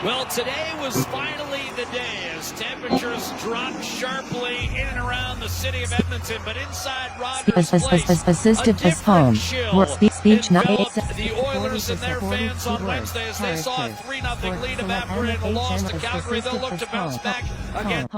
Well, today was finally the day as temperatures dropped sharply in and around the city of Edmonton, but inside Rogers Place, a different chill enveloped the Oilers and their fans on Wednesday as they saw a 3-0 lead evaporate in a loss to Calgary. They'll look to bounce back against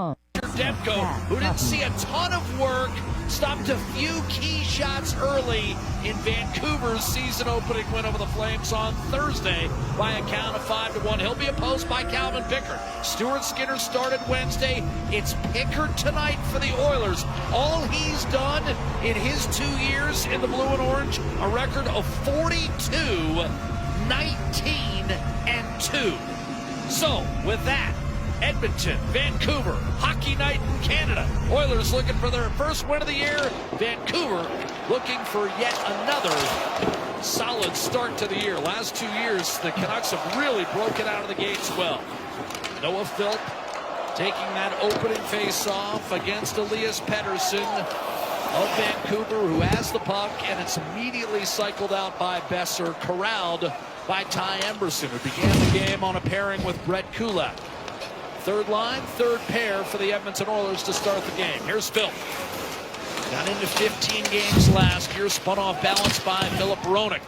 Demko, who didn't see a ton of work, stopped a few key shots early in Vancouver's season-opening win over the Flames on Thursday by a count of 5-1. He'll be opposed by Calvin Pickard. Stuart Skinner started Wednesday. It's Pickard tonight for the Oilers. All he's done in his 2 years in the blue and orange, a record of 42, 19, and 2. So, with that, Edmonton, Vancouver, hockey night in Canada. Oilers looking for their first win of the year. Vancouver looking for yet another solid start to the year. Last 2 years, the Canucks have really broken out of the gates well. Noah Philp taking that opening face-off against Elias Pettersson of Vancouver, who has the puck, and it's immediately cycled out by Besser, corralled by Ty Emberson, who began the game on a pairing with Brett Kulak. Third line, third pair for the Edmonton Oilers to start the game. Here's Phil. Got into 15 games last year, spun off balance by Philip Hronek.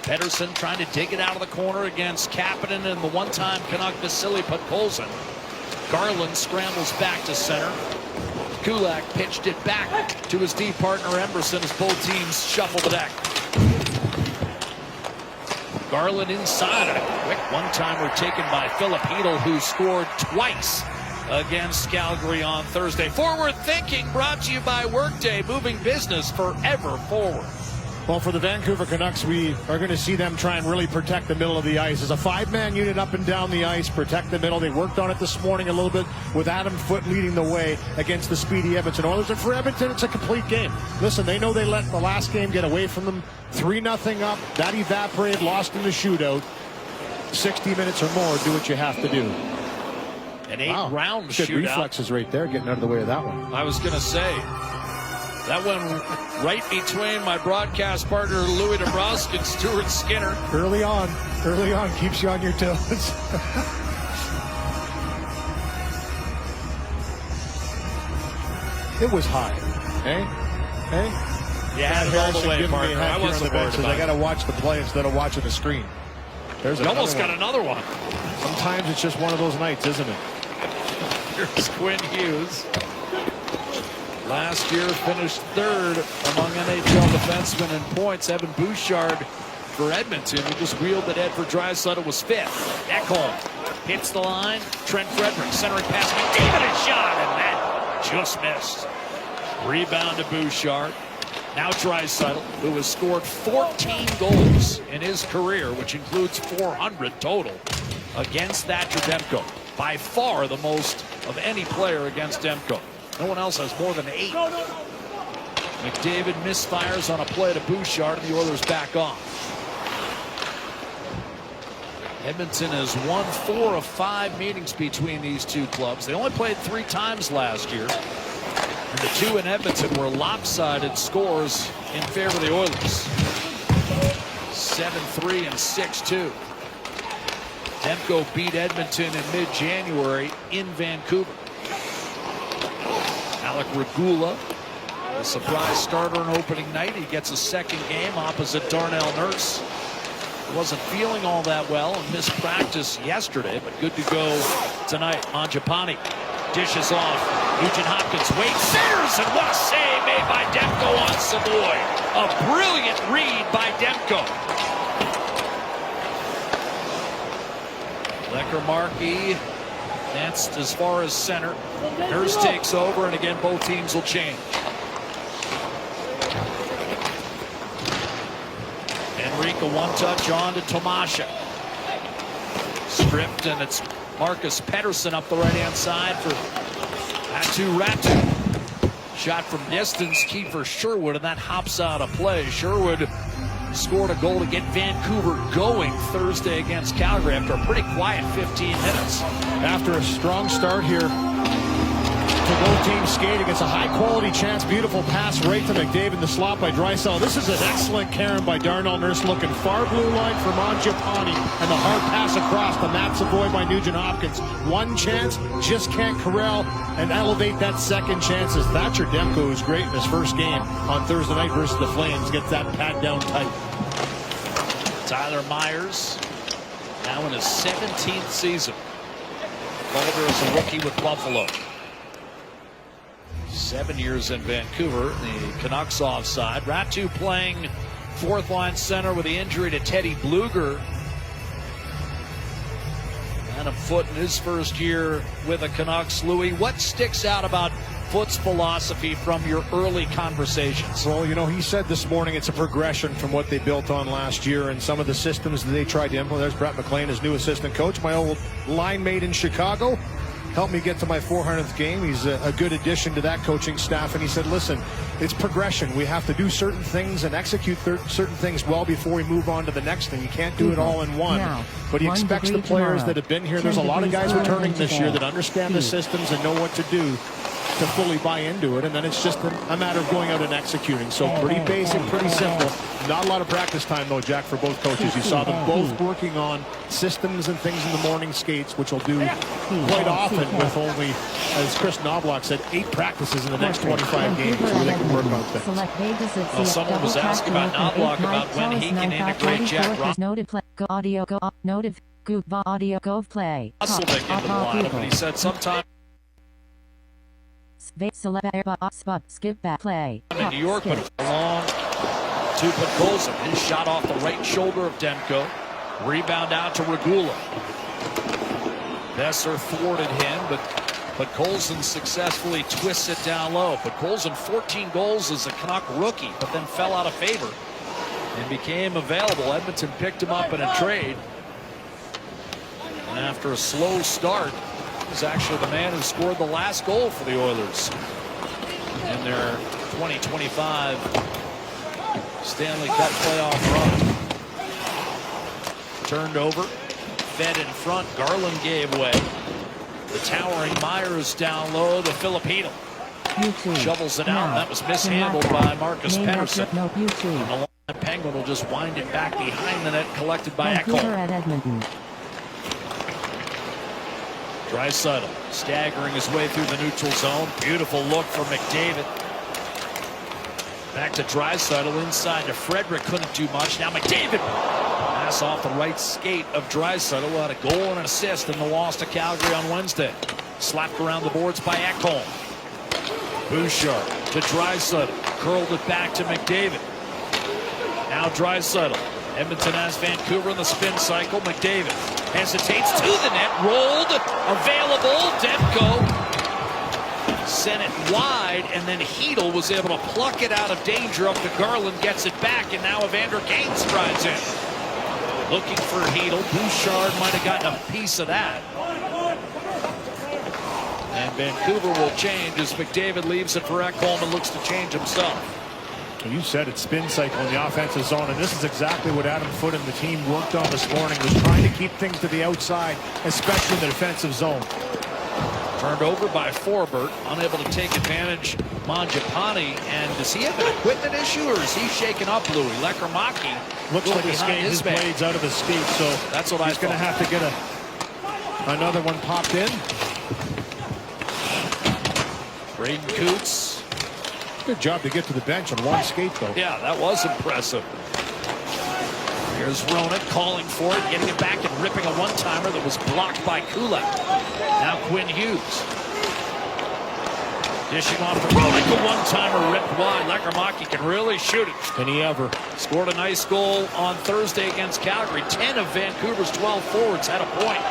Pettersson trying to dig it out of the corner against Kapanen and the one-time Canuck Vasily Podkolzin. Garland scrambles back to center. Kulak pitched it back to his D partner Emberson as both teams shuffle the deck. Garland inside, and a quick one-timer taken by Philip Hedl, who scored twice against Calgary on Thursday. Forward thinking brought to you by Workday, moving business forever forward. Well, for the Vancouver Canucks, we are going to see them try and really protect the middle of the ice. As a five-man unit up and down the ice, protect the middle. They worked on it this morning a little bit with Adam Foote leading the way against the speedy Edmonton Oilers. And for Edmonton, it's a complete game. Listen, they know they let the last game get away from them. 3-0 up. That evaporated, lost in the shootout. 60 minutes or more, do what you have to do. An 8-round shootout. Good reflexes right there, getting out of the way of that one. I was going to say, that one right between my broadcast partner Louis DeBrusque and Stuart Skinner. Early on, keeps you on your toes. It was high, hey? Yeah, all the way, partner. I wasn't worried about it. I got to watch the play instead of watching the screen. There's you almost got another one. Sometimes it's just one of those nights, isn't it? Here's Quinn Hughes. Last year finished third among NHL defensemen in points. Evan Bouchard for Edmonton, who just wheeled it. Edward Draisaitl was fifth. Ekholm hits the line. Trent Frederick centering pass. McDavid a shot, and that just missed. Rebound to Bouchard. Now Draisaitl, who has scored 14 goals in his career, which includes 400 total, against Thatcher Demko. By far the most of any player against Demko. No one else has more than 8. McDavid misfires on a play to Bouchard, and the Oilers back on. Edmonton has won 4 of 5 meetings between these two clubs. They only played 3 times last year. And the 2 in Edmonton were lopsided scores in favor of the Oilers. 7-3 and 6-2. Demko beat Edmonton in mid-January in Vancouver. Alec Regula, a surprise starter on opening night. He gets a second game opposite Darnell Nurse. Wasn't feeling all that well and missed practice yesterday, but good to go tonight. Mangiapane dishes off. Nugent Hopkins waits, centers, and what a save made by Demko on Savoy. A brilliant read by Demko. Lecker Markey danced as far as center. Nurse takes over, and again, both teams will change. Enrique one-touch on to Tomasha. Stripped, and it's Marcus Pettersson up the right-hand side for Ratu. Shot from distance, Kiefer Sherwood, and that hops out of play. Sherwood scored a goal to get Vancouver going Thursday against Calgary after a pretty quiet 15 minutes. After a strong start here to both teams skating. It's a high-quality chance. Beautiful pass right to McDavid. The slot by Draisaitl. This is an excellent Karen by Darnell Nurse, looking far blue line for Mangiapane, and the hard pass across the Matt Savoy by Nugent Hopkins. One chance, just can't corral and elevate that second chance. As Thatcher Demko, who's great in his first game on Thursday night versus the Flames, gets that pad down tight. Tyler Myers, now in his 17th season. Calder is a rookie with Buffalo. 7 years in Vancouver. The Canucks offside. Ratu playing fourth line center with the injury to Teddy Bluger. And a Foot in his first year with the Canucks. Louis, what sticks out about Foot's philosophy from your early conversations? Well, you know, he said this morning it's a progression from what they built on last year and some of the systems that they tried to implement. There's Brett McLean, his new assistant coach, my old line mate in Chicago. Helped me get to my 400th game. He's a good addition to that coaching staff. And he said, listen, it's progression. We have to do certain things and execute certain things well before we move on to the next thing. You can't do it all in one. But he expects the players that have been here. There's a lot of guys returning this year that understand the systems and know what to do to fully buy into it, and then it's just a matter of going out and executing. So pretty basic, pretty simple. Not a lot of practice time, though, Jack, for both coaches. You saw them both working on systems and things in the morning skates, which will do quite often with only, as Chris Knobloch said, 8 practices in the next 25 games where they can work on things. Well, someone was asking about Knobloch about when he can integrate Jack Ross. Noted audio go play. Hustling into the lineup, and he said sometime skip back play. in New York, but along to Podkolzin. His shot off the right shoulder of Demko. Rebound out to Regula. Besser thwarted him, but Podkolzin successfully twists it down low. Podkolzin 14 goals as a Canuck rookie, but then fell out of favor and became available. Edmonton picked him up in a trade. And after a slow start, is actually the man who scored the last goal for the Oilers in their 2025 Stanley Cup playoff run. Turned over, fed in front. Garland gave way. The towering Myers down low to Filipino. Shovels it out, and that was mishandled by Marcus Pettersson. And the line Penguin will just wind it back behind the net, collected by Ekholm. Draisaitl staggering his way through the neutral zone. Beautiful look for McDavid. Back to Draisaitl, inside to Frederick. Couldn't do much. Now McDavid. Pass off the right skate of Draisaitl. Had a goal and an assist in the loss to Calgary on Wednesday. Slapped around the boards by Ekholm. Bouchard to Draisaitl. Curled it back to McDavid. Now Draisaitl. Edmonton has Vancouver in the spin cycle. McDavid hesitates to the net. Rolled. Available. Demko sent it wide, and then Hedl was able to pluck it out of danger up to Garland. Gets it back, and now Evander Kane strides in. Looking for Hedl. Bouchard might have gotten a piece of that. And Vancouver will change as McDavid leaves it for Ekholm and looks to change himself. You said it, spin cycle in the offensive zone, and this is exactly what Adam Foote and the team worked on this morning, was trying to keep things to the outside, especially in the defensive zone. Turned over by Forbert, unable to take advantage. Mangiapane, and does he have an equipment issue, or is he shaken up, Louis? Lekkerimäki looks like he's skating his blades out of his skate, so that's what he's going to have to get another one popped in. Braden Coots. Good job to get to the bench on one skate, though. Yeah, that was impressive. Here's Roenick calling for it, getting it back and ripping a one-timer that was blocked by Kulak. Now Quinn Hughes. Dishing off to Roenick, a one-timer ripped wide. Lekkerimäki can really shoot it. Can he ever? Scored a nice goal on Thursday against Calgary. 10 of Vancouver's 12 forwards had a point.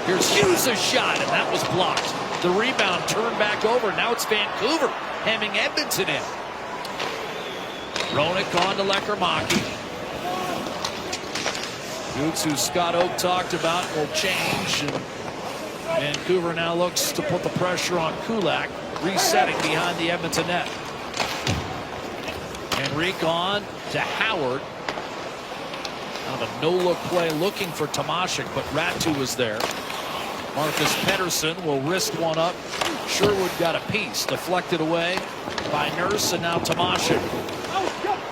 Here's Hughes' shot, and that was blocked. The rebound turned back over. Now it's Vancouver hemming Edmonton in. Roenick on to Lekkerimäki. Boots, who Scott Oak talked about, will change. And Vancouver now looks to put the pressure on Kulak, resetting behind the Edmonton net. Henrique on to Howard. Now a no-look play looking for Tomashik, but Ratu was there. Marcus Pettersson will wrist one up. Sherwood got a piece, deflected away by Nurse, and now Tomashin.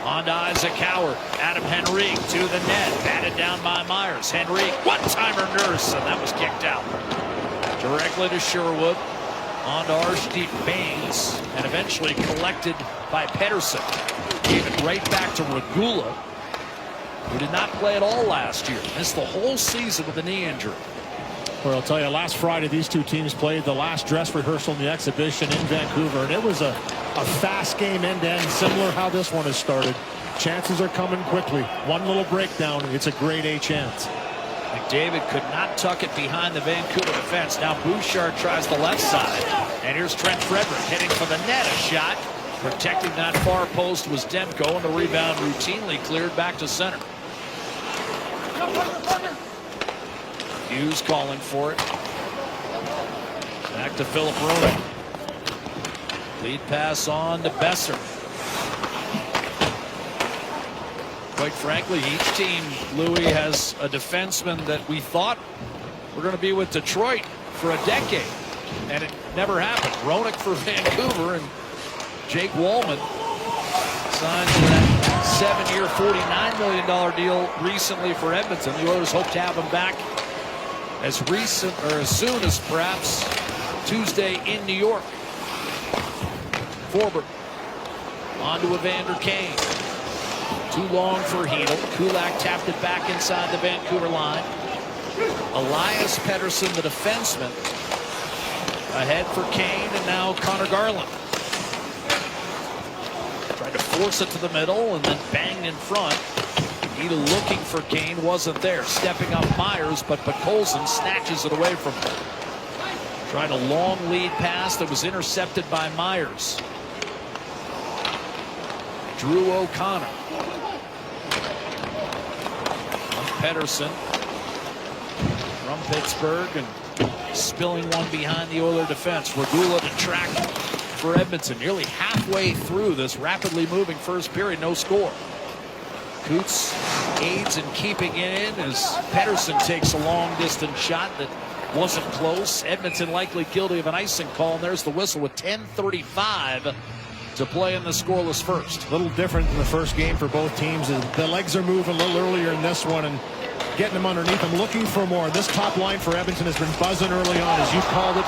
On to Isaac Howard. Adam Henrique to the net. Batted down by Myers. Henrique, one-timer Nurse, and that was kicked out. Directly to Sherwood. On to Arshdeep Baines, and eventually collected by Pettersson. Gave it right back to Regula, who did not play at all last year. Missed the whole season with a knee injury. Well, I'll tell you, last Friday these two teams played the last dress rehearsal in the exhibition in Vancouver, and it was a fast game end-to-end, similar how this one has started. Chances are coming quickly. One little breakdown, it's a grade A chance. McDavid could not tuck it behind the Vancouver defense. Now Bouchard tries the left side, and here's Trent Frederick heading for the net. A shot protecting that far post was Demko, and the rebound routinely cleared back to center. Hughes calling for it. Back to Philip Rowan. Lead pass on to Besser. Quite frankly, each team, Louis, has a defenseman that we thought were going to be with Detroit for a decade, and it never happened. Roenick for Vancouver, and Jake Wallman signed to that 7-year, $49 million deal recently for Edmonton. The Oilers hope to have him back as recent or as soon as perhaps Tuesday in New York. Forbert on to Evander Kane. Too long for Hedel. Kulak tapped it back inside the Vancouver line. Elias Pettersson, the defenseman, ahead for Kane, and now Connor Garland. Tried to force it to the middle and then banged in front. Hedel looking for Kane, wasn't there. Stepping up Myers, but Colson snatches it away from him. Trying a long lead pass that was intercepted by Myers. Drew O'Connor. Pettersson from Pittsburgh, and spilling one behind the Oiler defense. Regula to track for Edmonton. Nearly halfway through this rapidly moving first period, no score. Coots aids in keeping it in as Pettersson takes a long distance shot that wasn't close. Edmonton likely guilty of an icing call, and there's the whistle with 10:35 to play in the scoreless first. A little different than the first game for both teams. The legs are moving a little earlier in this one and getting them underneath them, looking for more. This top line for Edmonton has been buzzing early on, as you called it,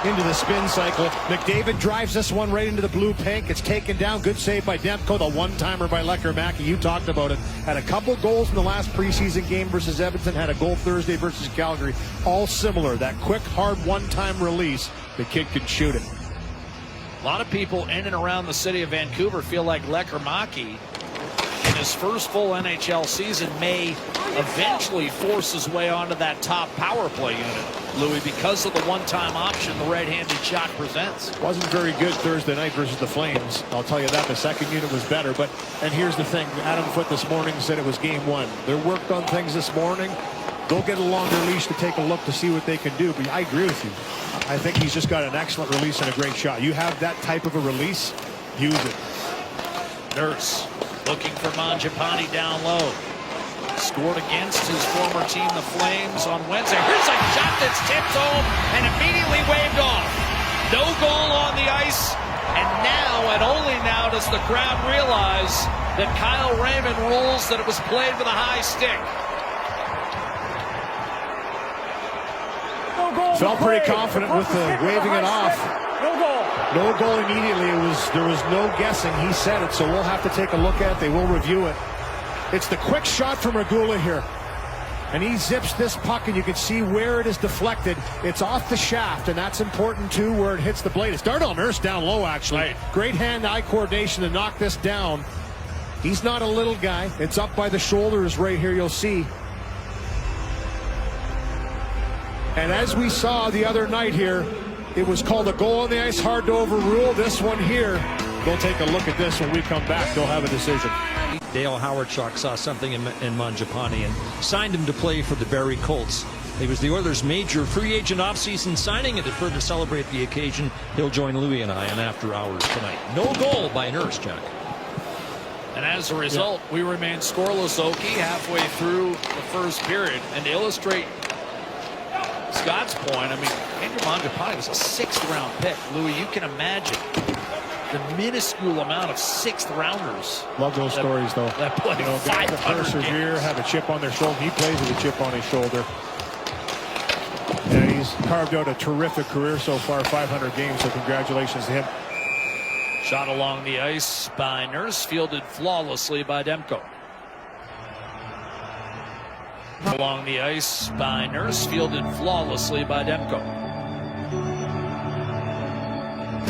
into the spin cycle. McDavid drives this one right into the blue pink. It's taken down. Good save by Demko. The one-timer by Lecker-Mackey. You talked about it. Had a couple goals in the last preseason game versus Edmonton. Had a goal Thursday versus Calgary. All similar. That quick, hard one-time release. The kid can shoot it. A lot of people in and around the city of Vancouver feel like Lecker-Mackey, in his first full NHL season, may eventually force his way onto that top power play unit, Louis, because of the one-time option the right-handed shot presents. Wasn't very good Thursday night versus the Flames. I'll tell you that. The second unit was better. And here's the thing. Adam Foote this morning said it was game one. They worked on things this morning. They'll get a longer leash to take a look to see what they can do. But I agree with you. I think he's just got an excellent release and a great shot. You have that type of a release, use it. Nurse looking for Mangiapane down low. Scored against his former team, the Flames, on Wednesday. Here's a shot that's tipped home and immediately waved off. No goal on the ice, and now and only now does the crowd realize that Kyle Raymond rules that it was played with a high stick. Felt pretty confident with waving it off. No goal immediately. There was no guessing. He said it, so we'll have to take a look at it. They will review it. It's the quick shot from Regula here. And he zips this puck, and you can see where it is deflected. It's off the shaft, and that's important too, where it hits the blade. It's Darnell Nurse down low, actually. Right. Great hand-eye coordination to knock this down. He's not a little guy. It's up by the shoulders right here, you'll see. And as we saw the other night here, it was called a goal on the ice, hard to overrule. This one here, they'll take a look at this when we come back. They'll have a decision. Dale Howard-Chalk saw something in Mangiapane and signed him to play for the Barrie Colts. He was the Oilers' major free agent offseason signing, and to further celebrate the occasion, he'll join Louis and I on After Hours tonight. No goal by Nurse, Jack. And as a result, we remain scoreless, Okie, halfway through the first period. And to illustrate Scott's point, I mean, Andrew Mangiapane was a 6th-round pick. Louis, you can imagine the minuscule amount of 6th-rounders. Love those stories, though. That play, guys that 500 persevere, games. have a chip on their shoulder. He plays with a chip on his shoulder. Yeah, he's carved out a terrific career so far, 500 games, so congratulations to him. Shot along the ice by Nurse, fielded flawlessly by Demko. Along the ice by Nurse, fielded flawlessly by Demko.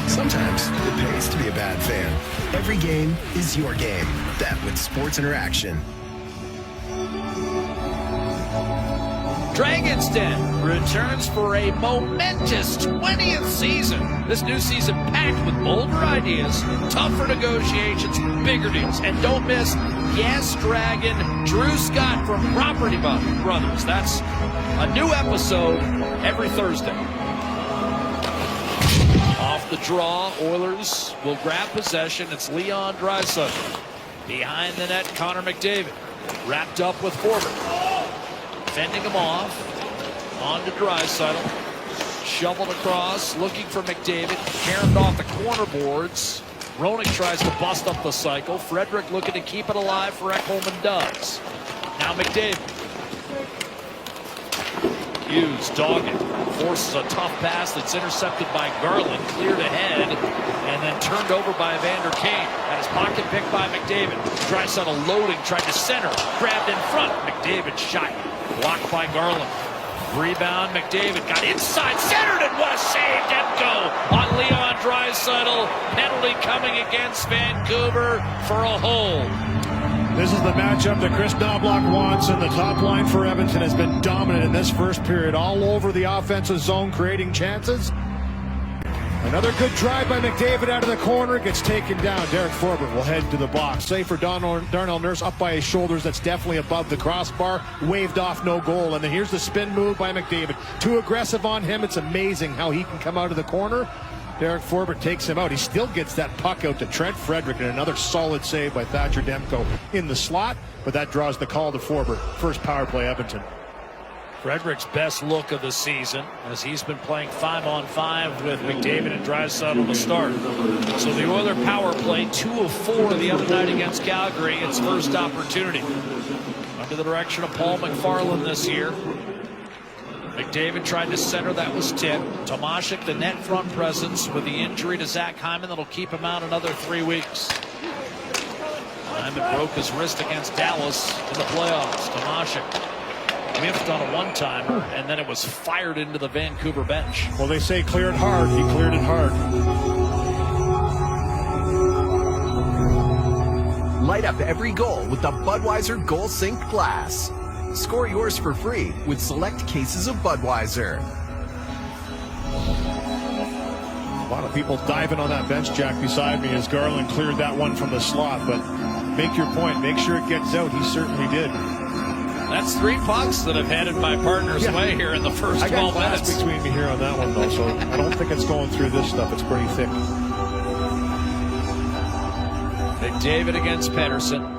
Sometimes it pays to be a bad fan. Every game is your game. Bet with Sports Interaction. Dragon's Den returns for a momentous 20th season. This new season packed with bolder ideas, tougher negotiations, bigger deals. And don't miss Yes Dragon, Drew Scott from Property Brothers. That's a new episode every Thursday. Off the draw, Oilers will grab possession. It's Leon Draisaitl. Behind the net, Connor McDavid. Wrapped up with Forbort. Fending him off. On to Draisaitl. Shoveled across, looking for McDavid. Carried off the corner boards. Roenick tries to bust up the cycle. Frederick looking to keep it alive for Ekholm and does. Now McDavid. Hughes dogged. Forces a tough pass that's intercepted by Garland. Cleared ahead. And then turned over by Evander Kane. Had his pocket picked by McDavid. Draisaitl loading. Tried to center. Grabbed in front. McDavid shot. Blocked by Garland. Rebound, McDavid got inside, centered, and what a save! Demko on Leon Draisaitl. Penalty coming against Vancouver for a hold. This is the matchup that Chris Knobloch wants, and the top line for Edmonton has been dominant in this first period, all over the offensive zone, creating chances. Another good drive by McDavid out of the corner, gets taken down. Derek Forbort will head to the box. Save for Darnell Nurse up by his shoulders. That's definitely above the crossbar. Waved off, no goal. And then here's the spin move by McDavid. Too aggressive on him. It's amazing how he can come out of the corner. Derek Forbort takes him out. He still gets that puck out to Trent Frederick, and another solid save by Thatcher Demko in the slot. But that draws the call to Forbort. First power play, Edmonton. Frederick's best look of the season, as he's been playing 5-on-5 with McDavid and Draisaitl to start. So the Oiler power play, 2 of 4 the other night against Calgary, its first opportunity. Under the direction of Paul McFarland this year. McDavid tried to center, that was tipped. Tomashik, the net front presence, with the injury to Zach Hyman that'll keep him out another 3 weeks. Hyman broke his wrist against Dallas in the playoffs. Tomashik whiffed on a one-timer, and then it was fired into the Vancouver bench. Well, they say clear it hard. He cleared it hard. Light up every goal with the Budweiser Goal Sink glass. Score yours for free with select cases of Budweiser. A lot of people diving on that bench, Jack, beside me as Garland cleared that one from the slot. But make your point. Make sure it gets out. He certainly did. That's 3 pucks that have headed my partner's way here in the first 12 I got glass minutes. between me here on that one, though, so I don't think it's going through this stuff. It's pretty thick. McDavid against Pettersson.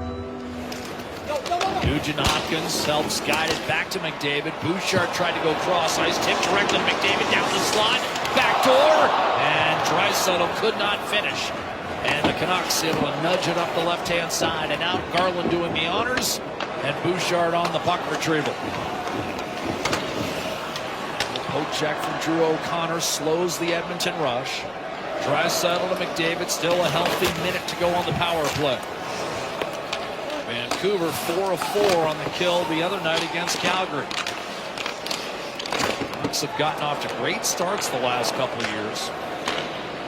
Nugent Hopkins helps guide it back to McDavid. Bouchard tried to go cross ice, tipped directly to McDavid down the slot. Back door, and Draisaitl could not finish. And the Canucks able to nudge it up the left-hand side. And now Garland doing the honors. And Bouchard on the puck retrieval. Poke check from Drew O'Connor slows the Edmonton rush. Draisaitl to McDavid, still a healthy minute to go on the power play. Vancouver 4 of 4 on the kill the other night against Calgary. Canucks have gotten off to great starts the last couple of years.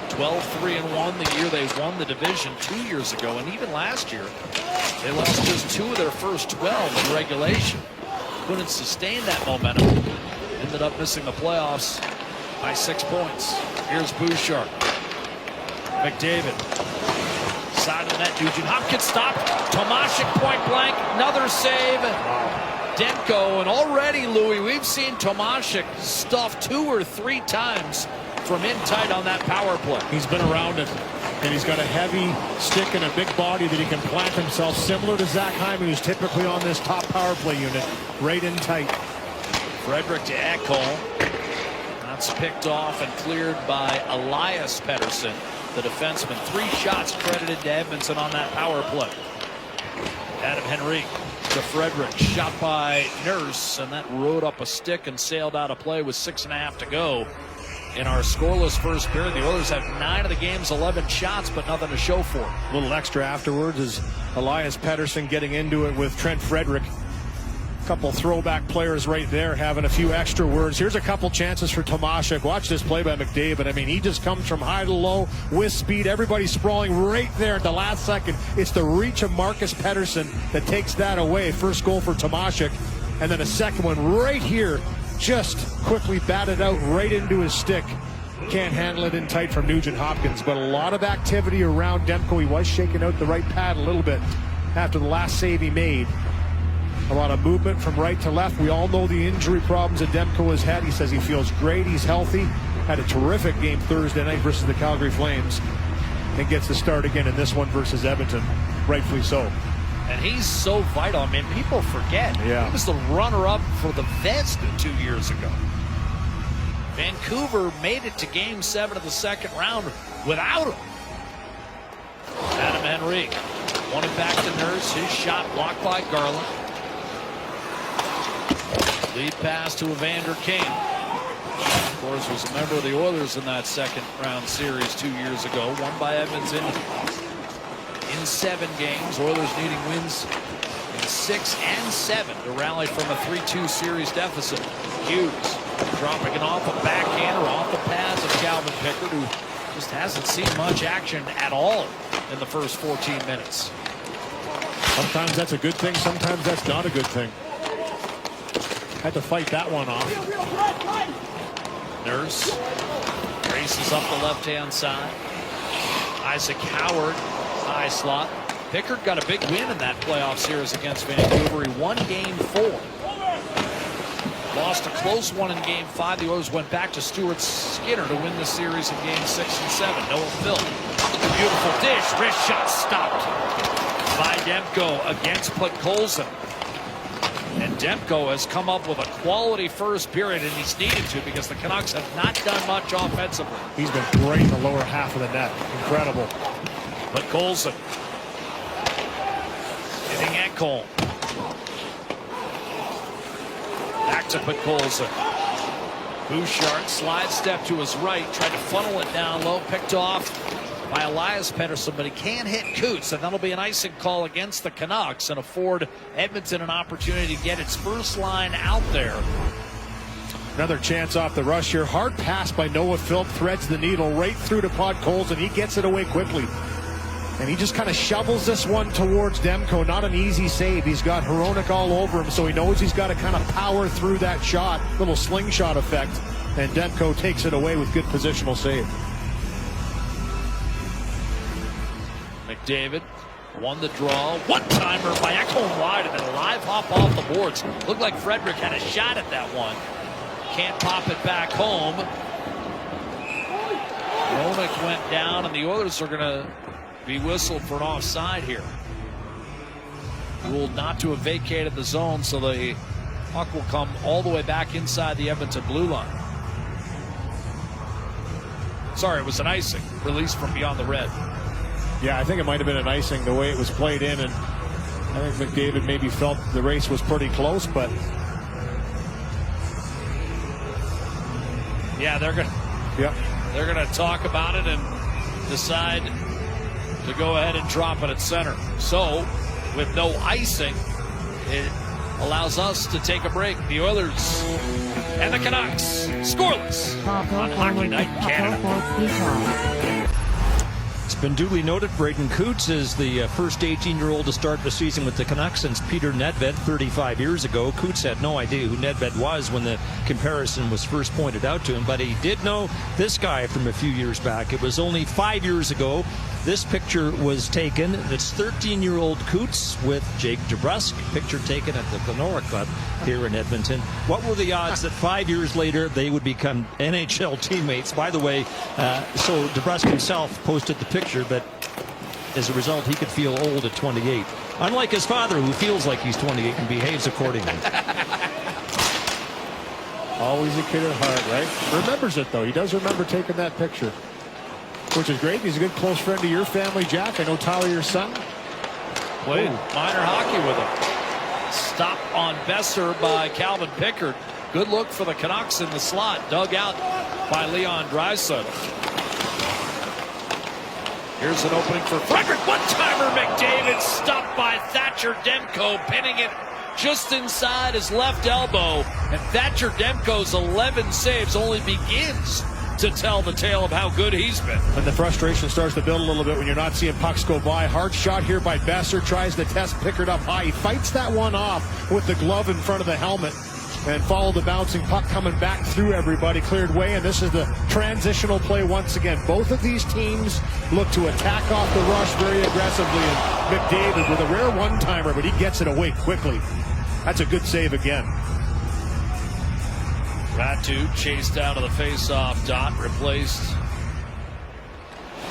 12-3-1 the year they won the division 2 years ago, and even last year they lost just 2 of their first 12 in regulation. Couldn't sustain that momentum. Ended up missing the playoffs by 6 points. Here's Bouchard. McDavid. Side of the net, Nugent Hopkins stopped. Tomashik point blank. Another save. Demko, and already, Louis, we've seen Tomashik stuff 2 or 3 times from in tight on that power play. He's been around it, and he's got a heavy stick and a big body that he can plant himself, similar to Zach Hyman, who's typically on this top power play unit, right in tight. Frederick to Ekholm. Once picked off and cleared by Elias Pettersson, the defenseman. 3 shots credited to Edmonton on that power play. Adam Henrique to Frederick, shot by Nurse, and that rode up a stick and sailed out of play with 6.5 to go. In our scoreless first period, the Oilers have 9 of the game's 11 shots, but nothing to show for it. A little extra afterwards is Elias Pettersson getting into it with Trent Frederick. Couple throwback players right there having a few extra words. Here's a couple chances for Tomashek. Watch this play by McDavid. I mean, he just comes from high to low with speed. Everybody's sprawling right there at the last second. It's the reach of Marcus Pettersson that takes that away. First goal for Tomashek. And then a second one right here. Just quickly batted out right into his stick. Can't handle it in tight from Nugent Hopkins. But a lot of activity around Demko. He was shaking out the right pad a little bit after the last save he made. A lot of movement from right to left. We all know the injury problems that Demko has had. He says he feels great. He's healthy. Had a terrific game Thursday night versus the Calgary Flames. And gets the start again in this one versus Edmonton. Rightfully so. And he's so vital. I mean, people forget. Yeah. He was the runner-up for the Vezina 2 years ago. Vancouver made it to Game 7 of the second round without him. Adam Henrique won it back to Nurse. His shot blocked by Garland. Lead pass to Evander Kane. Of course, was a member of the Oilers in that second round series 2 years ago. Won by Edmonton in 7 games. Oilers needing wins in 6 and 7 to rally from a 3-2 series deficit. Hughes dropping it off a backhander off the pads of Calvin Pickard, who just hasn't seen much action at all in the first 14 minutes. Sometimes that's a good thing. Sometimes that's not a good thing. Had to fight that one off. Nurse races up the left-hand side. Isaac Howard, high slot. Pickard got a big win in that playoff series against Vancouver. He won Game 4. Lost a close one in Game 5. The Oilers went back to Stuart Skinner to win the series in Game 6 and 7. Noah Phil. Beautiful dish. Wrist shot stopped by Demko against Podkolzin. And Demko has come up with a quality first period, and he's needed to because the Canucks have not done much offensively. He's been great in the lower half of the net. Incredible. Podkolzin hitting Ekholm. Back to Podkolzin. Bouchard slide step to his right, tried to funnel it down low, picked off by Elias Pettersson, but he can't hit Coots, and that'll be an icing call against the Canucks and afford Edmonton an opportunity to get its first line out there. Another chance off the rush here. Hard pass by Noah Philp, threads the needle right through to Podkolzin. He gets it away quickly. And he just kind of shovels this one towards Demko. Not an easy save. He's got Hronek all over him, so he knows he's got to kind of power through that shot. Little slingshot effect. And Demko takes it away with good positional save. McDavid won the draw. One-timer by Ekholm wide, and then a live hop off the boards. Looked like Frederick had a shot at that one. Can't pop it back home. Hronek went down, and the Oilers are going to be whistled for an offside here. Ruled not to have vacated the zone, so the puck will come all the way back inside the Edmonton blue line. Sorry, it was an icing. Released from beyond the red. Yeah, I think it might have been an icing the way it was played in, and I think McDavid maybe felt the race was pretty close, but yeah, they're gonna talk about it and decide to go ahead and drop it at center. So, with no icing, it allows us to take a break. The Oilers and the Canucks scoreless on Hockey Night in Canada. It's been duly noted Braden Coots is the first 18-year-old to start the season with the Canucks since Peter Nedved 35 years ago. Coots had no idea who Nedved was when the comparison was first pointed out to him, but he did know this guy from a few years back. It was only 5 years ago this picture was taken. It's 13-year-old Coots with Jake DeBrusk, picture taken at the Glenora Club here in Edmonton. What were the odds that 5 years later they would become NHL teammates? By the way, so DeBrusk himself posted the picture, but as a result, he could feel old at 28. Unlike his father, who feels like he's 28 and behaves accordingly. Always a kid at heart, right? Remembers it, though. He does remember taking that picture, which is great. He's a good close friend to your family, Jack. I know Tyler, your son. Played minor hockey with him. Stop on Besser by Calvin Pickard. Good look for the Canucks in the slot. Dug out by Leon Draisaitl. Here's an opening for Frederick. One-timer McDavid stopped by Thatcher Demko, pinning it just inside his left elbow. And Thatcher Demko's 11 saves only begins to tell the tale of how good he's been. And the frustration starts to build a little bit when you're not seeing pucks go by. Hard shot here by Besser. Tries to test Pickard up high. He fights that one off with the glove in front of the helmet and followed the bouncing puck coming back through everybody. Cleared way, and this is the transitional play once again. Both of these teams look to attack off the rush very aggressively, and McDavid with a rare one-timer, but he gets it away quickly. That's a good save again. Ratu chased out of the face-off dot, replaced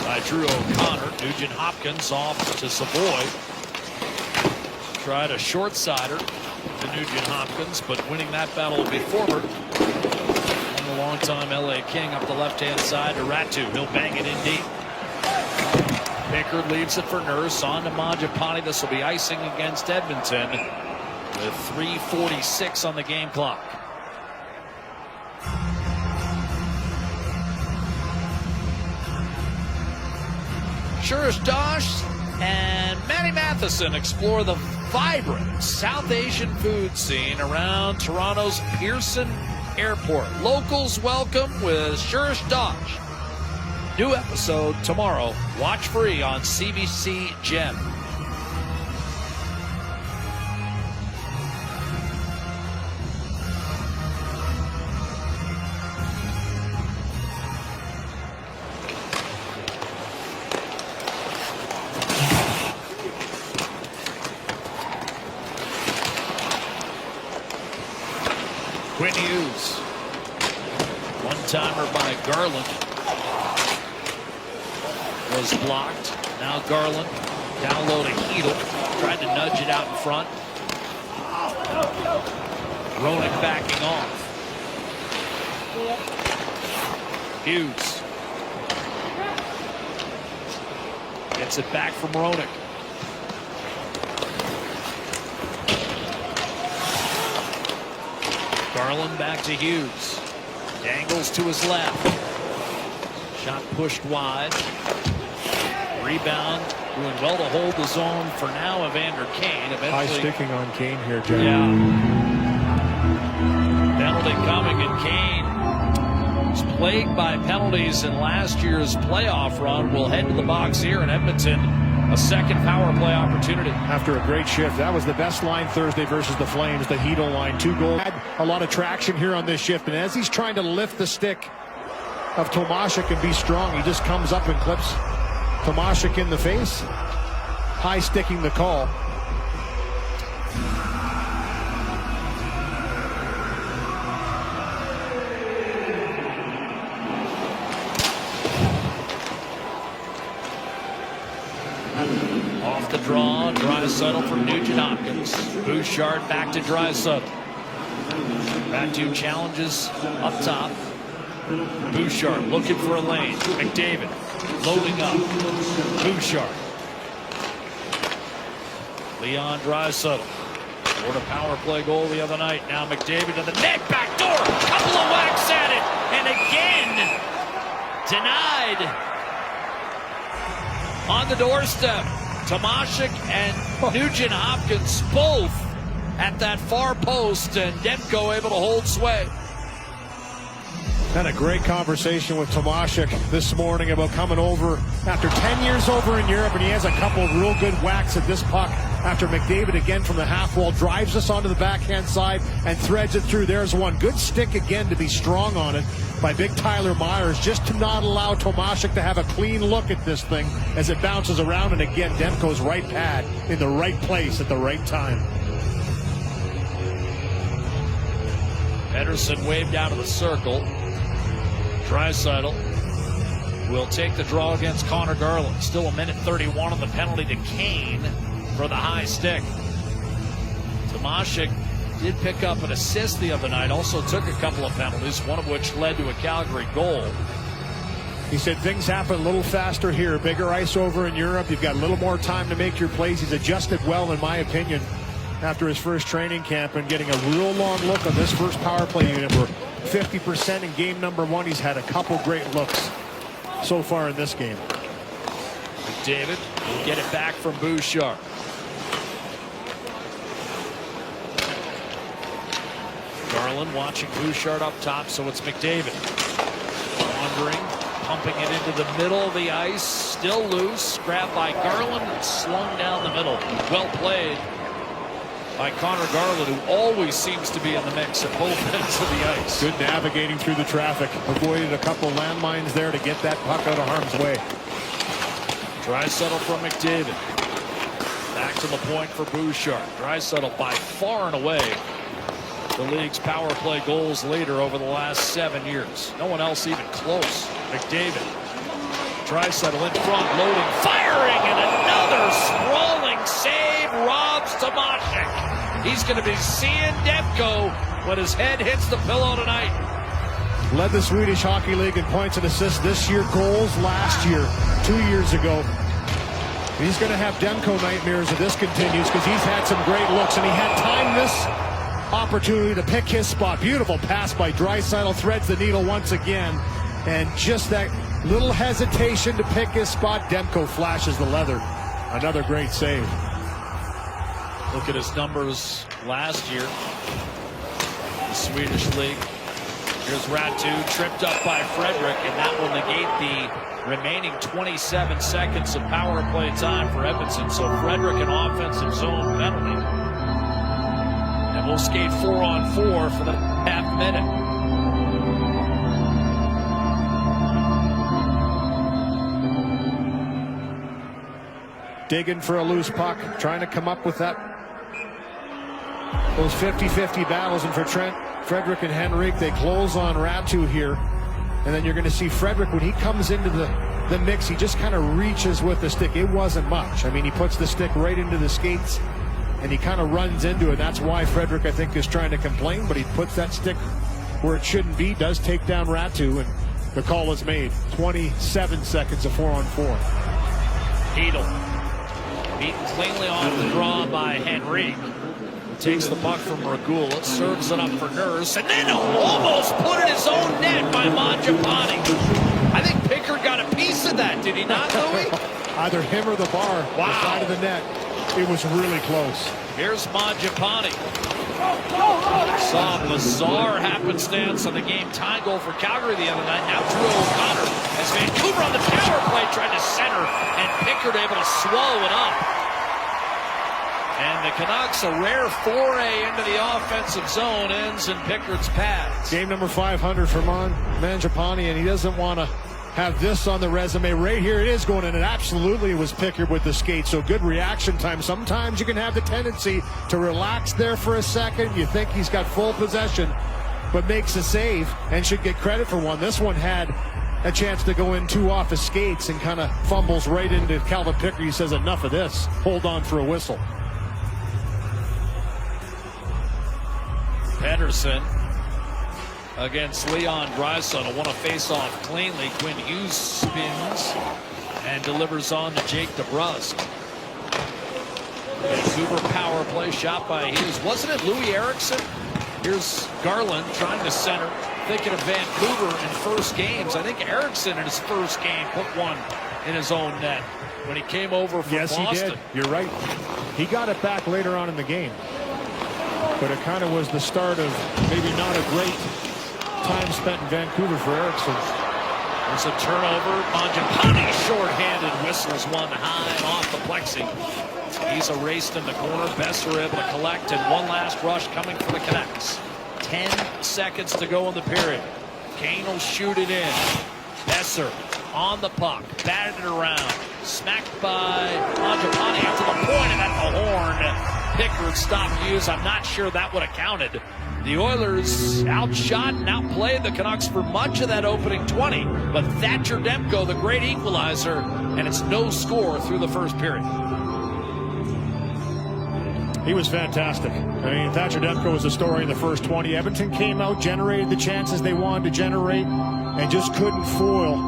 by Drew O'Connor. Nugent Hopkins off to Savoy. Tried a short-sider to Nugent Hopkins, but winning that battle will be Forbert. And the longtime LA King up the left-hand side to Ratu. He'll bang it in deep. Pickard leaves it for Nurse. On to Mangiapane. This will be icing against Edmonton with 3:46 on the game clock. Shurish Dosh and Matty Matheson explore the vibrant South Asian food scene around Toronto's Pearson Airport. Locals welcome with Shurish Dosh. New episode tomorrow. Watch free on CBC Gem. Quinn Hughes. One-timer by Garland. Was blocked. Now Garland downloading Heedle. Tried to nudge it out in front. Roenick backing off. Hughes. Gets it back from Roenick. Garland back to Hughes. Dangles to his left. Shot pushed wide. Rebound. Doing well to hold the zone for now. Evander Kane. High sticking on Kane here, Jeff. Yeah. Penalty coming, and Kane was plagued by penalties in last year's playoff run. Will head to the box here in Edmonton. A second power play opportunity. After a great shift. That was the best line Thursday versus the Flames. The Heedle line. 2 goals. Had a lot of traction here on this shift. And as he's trying to lift the stick of Tomášek and be strong, he just comes up and clips Tomášek in the face. High sticking the call. Off the draw, Draisaitl from Nugent Hopkins. Bouchard back to Draisaitl. Ratu challenges up top. Bouchard looking for a lane. McDavid loading up. Bouchard. Leon Draisaitl scored a power play goal the other night. Now McDavid to the net, back door. Couple of whacks at it, and again denied on the doorstep. Tomášek and Nugent Hopkins both at that far post, and Demko able to hold sway. Had a great conversation with Tomášek this morning about coming over after 10 years over in Europe, and he has a couple of real good whacks at this puck after McDavid again from the half wall drives us onto the backhand side and threads it through. There's one good stick again to be strong on it by big Tyler Myers, just to not allow Tomášek to have a clean look at this thing as it bounces around. And again, Demko's right pad in the right place at the right time. Pedersen waved out of the circle. Draisaitl will take the draw against Connor Garland. Still a minute 31 on the penalty to Kane for the high stick. Tomášek did pick up an assist the other night, also took a couple of penalties, one of which led to a Calgary goal. He said things happen a little faster here. Bigger ice over in Europe. You've got a little more time to make your plays. He's adjusted well, in my opinion, after his first training camp and getting a real long look on this first power play unit. We're 50% in game number 1. He's had a couple great looks so far in this game. McDavid will get it back from Bouchard. Garland watching Bouchard up top, so it's McDavid. Wandering, pumping it into the middle of the ice, still loose, grabbed by Garland and slung down the middle. Well played by Connor Garland, who always seems to be in the mix at both ends of the ice. Good navigating through the traffic. Avoided a couple landmines there to get that puck out of harm's way. Draisaitl from McDavid. Back to the point for Bouchard. Draisaitl by far and away the league's power play goals leader over the last 7 years. No one else even close. McDavid. Draisaitl in front, loading, firing, and another sprawling save robs Tomasik. He's going to be seeing Demko when his head hits the pillow tonight. Led the Swedish Hockey League in points and assists this year, goals last year, 2 years ago. He's going to have Demko nightmares if this continues, because he's had some great looks, and he had time this opportunity to pick his spot. Beautiful pass by Draisaitl, threads the needle once again, and just that little hesitation to pick his spot. Demko flashes the leather. Another great save. Look at his numbers last year, the Swedish league. Here's Ratu, tripped up by Frederick, and that will negate the remaining 27 seconds of power play time for Edmonton. So Frederick, an offensive zone penalty. And we'll skate 4-on-4 for the half minute. Digging for a loose puck, trying to come up with that. Those 50-50 battles, and for Frederick and Henrique, they close on Ratu here. And then you're going to see Frederick, when he comes into the mix, he just kind of reaches with the stick. It wasn't much. I mean, he puts the stick right into the skates, and he kind of runs into it. That's why Frederick, I think, is trying to complain, but he puts that stick where it shouldn't be, does take down Ratu, and the call is made. 27 seconds of 4-on-4. Hedl beaten cleanly off the draw by Henrique. Takes the puck from Regula, serves it up for Nurse, and then almost put in his own net by Mangiapane. I think Pickard got a piece of that, did he not, Louis? Either him or the bar, the side of the net. It was really close. Here's Mangiapane. Saw bizarre happenstance on the game-tying goal for Calgary the other night. Now Drew O'Connor, as Vancouver on the power play tried to center, and Pickard able to swallow it up. And the Canucks, a rare foray into the offensive zone, ends in Pickard's pads. Game number 500 for Mangiapane, and he doesn't want to have this on the resume. Right here it is going in, and absolutely it was Pickard with the skate. So good reaction time. Sometimes you can have the tendency to relax there for a second. You think he's got full possession, but makes a save and should get credit for one. This one had a chance to go in two off his skates and kind of fumbles right into Calvin Pickard. He says, enough of this. Hold on for a whistle. Pedersen against Leon Draisaitl. Want to face off cleanly. Quinn Hughes spins and delivers on to Jake DeBrusk. Vancouver power play shot by Hughes. Wasn't it Louis Eriksson? Here's Garland trying to center. Thinking of Vancouver in first games. I think Eriksson in his first game put one in his own net when he came over from Boston. Yes, he did. You're right. He got it back later on in the game. But it kind of was the start of maybe not a great time spent in Vancouver for Eriksson. There's a turnover. Mangiapane short-handed whistles one high and off the plexi. He's erased in the corner. Besser able to collect, and one last rush coming for the Canucks. 10 seconds to go in the period. Kane will shoot it in. Besser on the puck, batted it around, smacked by Mangiapane up to the point, and at the horn. Pickard stopped Hughes. I'm not sure that would have counted. The Oilers outshot and outplayed the Canucks for much of that opening 20, but Thatcher Demko, the great equalizer, and it's no score through the first period. He was fantastic. I mean, Thatcher Demko was the story in the first 20. Edmonton came out, generated the chances they wanted to generate, and just couldn't foil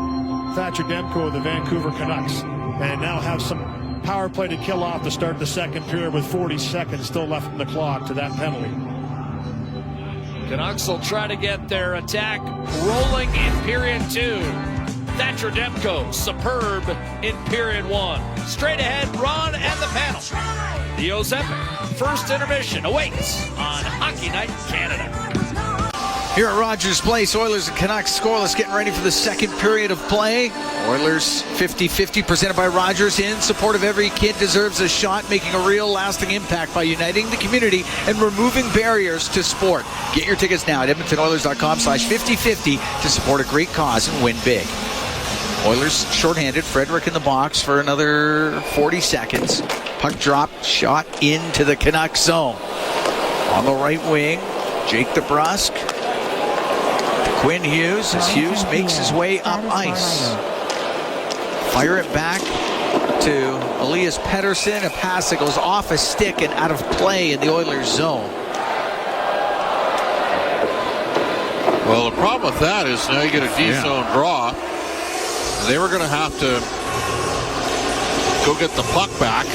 Thatcher Demko of the Vancouver Canucks. And now have some power play to kill off to start the second period with 40 seconds still left in the clock to that penalty. Canucks will try to get their attack rolling in period 2. Thatcher Demko, superb in period 1. Straight ahead, Ron and the panel. The Ozempic first intermission awaits on Hockey Night in Canada. Here at Rogers Place, Oilers and Canucks scoreless, getting ready for the second period of play. Oilers 50-50 presented by Rogers, in support of every kid deserves a shot, making a real lasting impact by uniting the community and removing barriers to sport. Get your tickets now at EdmontonOilers.com/50-50 to support a great cause and win big. Oilers shorthanded, Frederick in the box for another 40 seconds. Puck drop, shot into the Canucks zone. On the right wing, Jake DeBrusk. Quinn Hughes, as Hughes makes his way up ice. Fire it back to Elias Pettersson. A pass that goes off a stick and out of play in the Oilers zone. Well, the problem with that is now you get a D-zone draw. They were going to have to go get the puck back.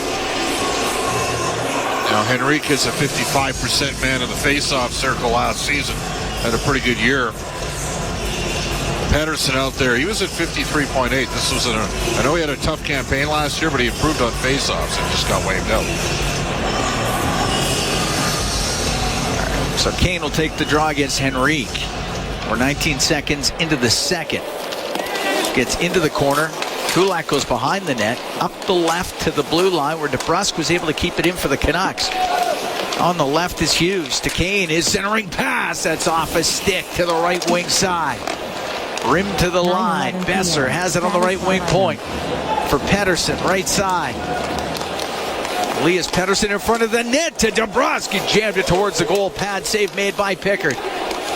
Now, Henrique is a 55% man in the face-off circle last season. Had a pretty good year. Pettersson out there, he was at 53.8. This was I know he had a tough campaign last year, but he improved on face-offs and just got waved out. So Kane will take the draw against Henrique. We're 19 seconds into the second. Gets into the corner. Kulak goes behind the net, up the left to the blue line where DeBrusk was able to keep it in for the Canucks. On the left is Hughes to Kane. His centering pass. That's off a stick to the right wing side. Rim to the line. Besser has it on the right wing point for Pettersson, right side. Elias Pettersson in front of the net to DeBrusk. He jammed it towards the goal. Pad save made by Pickard.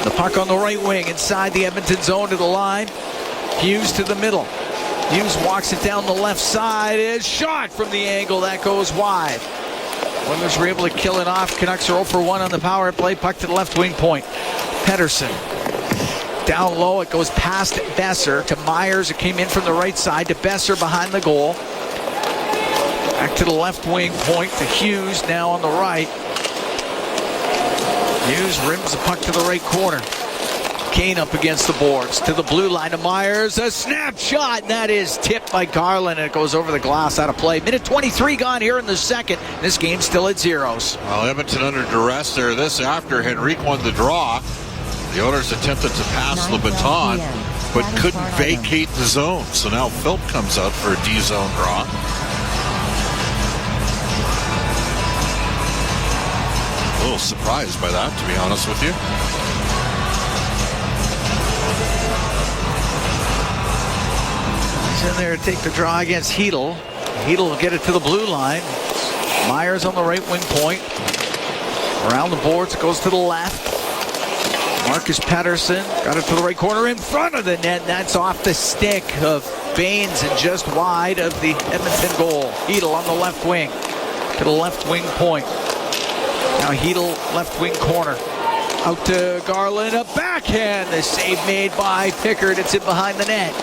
The puck on the right wing inside the Edmonton zone to the line. Hughes to the middle. Hughes walks it down the left side. Is shot from the angle. That goes wide. Oilers were able to kill it off. Canucks are 0 for 1 on the power play. Puck to the left wing point. Pettersson. Down low. It goes past Besser to Myers. It came in from the right side to Besser behind the goal. Back to the left wing point to Hughes now on the right. Hughes rims the puck to the right corner. Kane up against the boards to the blue line to Myers. A snapshot, and that is tipped by Garland, and it goes over the glass, out of play. Minute 23 gone here in the second. This game's still at zeros. Well, Edmonton under duress there. This after Henrique won the draw. The Oilers attempted to pass the baton, but couldn't vacate the zone. So now Philp comes out for a D-zone draw. A little surprised by that, to be honest with you. In there to take the draw against Hedl. Hedl will get it to the blue line. Myers on the right wing point. Around the boards, it goes to the left. Marcus Pettersson got it to the right corner in front of the net. And that's off the stick of Baines and just wide of the Edmonton goal. Hedl on the left wing to the left wing point. Now Hedl left wing corner. Out to Garland, a backhand. The save made by Pickard. It's in behind the net.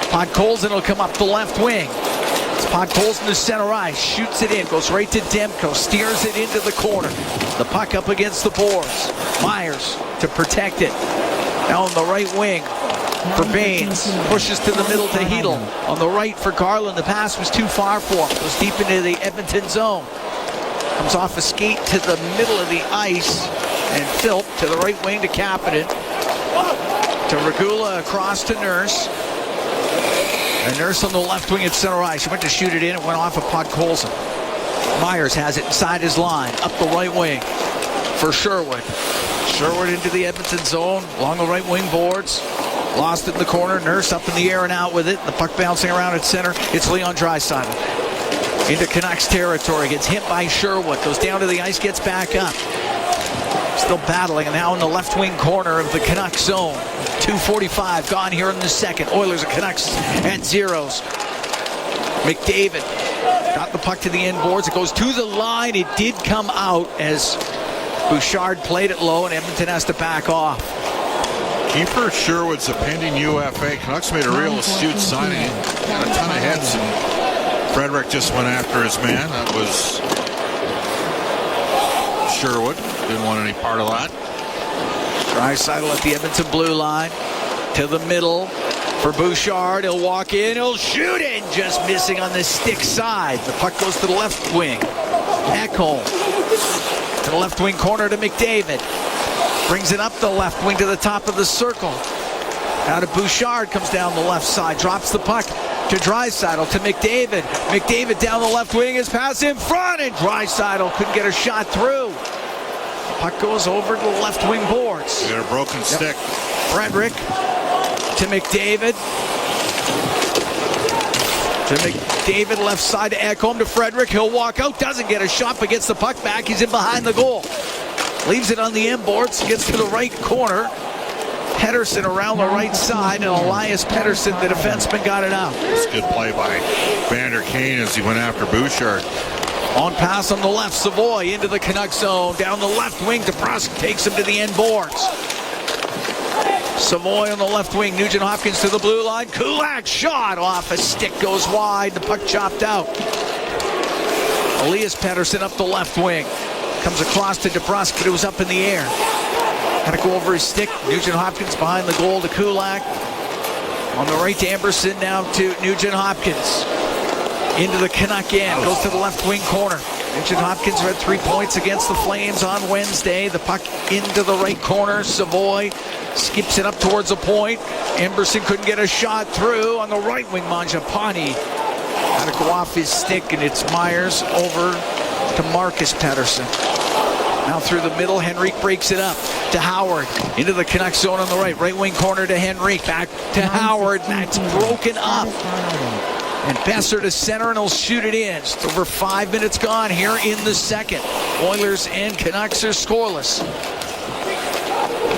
Podkolzin will come up the left wing. It's Podkolzin to center ice. Shoots it in. Goes right to Demko. Steers it into the corner. The puck up against the boards. Myers to protect it. Now on the right wing for Baines. Pushes to the middle to Hedl. On the right for Garland. The pass was too far for him. Goes deep into the Edmonton zone. Comes off a skate to the middle of the ice. And Philp to the right wing to Kapanen. To Regula across to Nurse. And Nurse on the left wing at center ice. He went to shoot it in. It went off of Podkolzin. Myers has it inside his line. Up the right wing for Sherwood. Sherwood into the Edmonton zone. Along the right wing boards. Lost it in the corner. Nurse up in the air and out with it. The puck bouncing around at center. It's Leon Draisaitl. Into Canucks territory. Gets hit by Sherwood. Goes down to the ice. Gets back up. Still battling, and now in the left wing corner of the Canucks zone. 2:45 gone here in the second. Oilers and Canucks at zeros. McDavid Got the puck to the end boards. It goes to the line. It did come out as Bouchard played it low, and Edmonton has to back off. Kiefer Sherwood's a pending UFA. Canucks made a real astute signing. Got a ton of hits, and Frederick just went after his man. That was Sherwood. Didn't want any part of that. Draisaitl at the Edmonton blue line. To the middle for Bouchard. He'll walk in. He'll shoot it. Just missing on the stick side. The puck goes to the left wing. Ekholm to the left wing corner to McDavid. Brings it up the left wing to the top of the circle. Now to Bouchard, comes down the left side, drops the puck to Draisaitl, to McDavid. McDavid down the left wing, his pass in front, and Draisaitl couldn't get a shot through. Puck goes over to the left wing boards. You got a broken stick. Frederick to McDavid. To McDavid, left side to Ekholm, to Frederick. He'll walk out, doesn't get a shot, but gets the puck back. He's in behind the goal. Leaves it on the end boards, gets to the right corner. Pettersson around the right side, and Elias Pettersson, the defenseman, got it out. It's a good play by Vander Kane as he went after Bouchard. On pass on the left, Savoy into the Canucks zone. Down the left wing, DeBrusk takes him to the end boards. Savoy on the left wing, Nugent Hopkins to the blue line. Kulak shot off a stick, goes wide, the puck chopped out. Elias Pettersson up the left wing. Comes across to DeBrusk, but it was up in the air. Had to go over his stick. Nugent Hopkins behind the goal to Kulak. On the right to Amberson, now to Nugent Hopkins. Into the Canuck end, goes to the left wing corner. Nugent Hopkins had 3 points against the Flames on Wednesday. The puck into the right corner. Savoy skips it up towards the point. Amberson couldn't get a shot through. On the right wing, Mangiapane had to go off his stick, and it's Myers over to Marcus Pettersson. Now through the middle, Henrique breaks it up to Howard. Into the Canucks zone on the right. Right wing corner to Henrique. Back to Howard. That's broken up. And Besser to center, and he'll shoot it in. Just over 5 minutes gone here in the second. Oilers and Canucks are scoreless.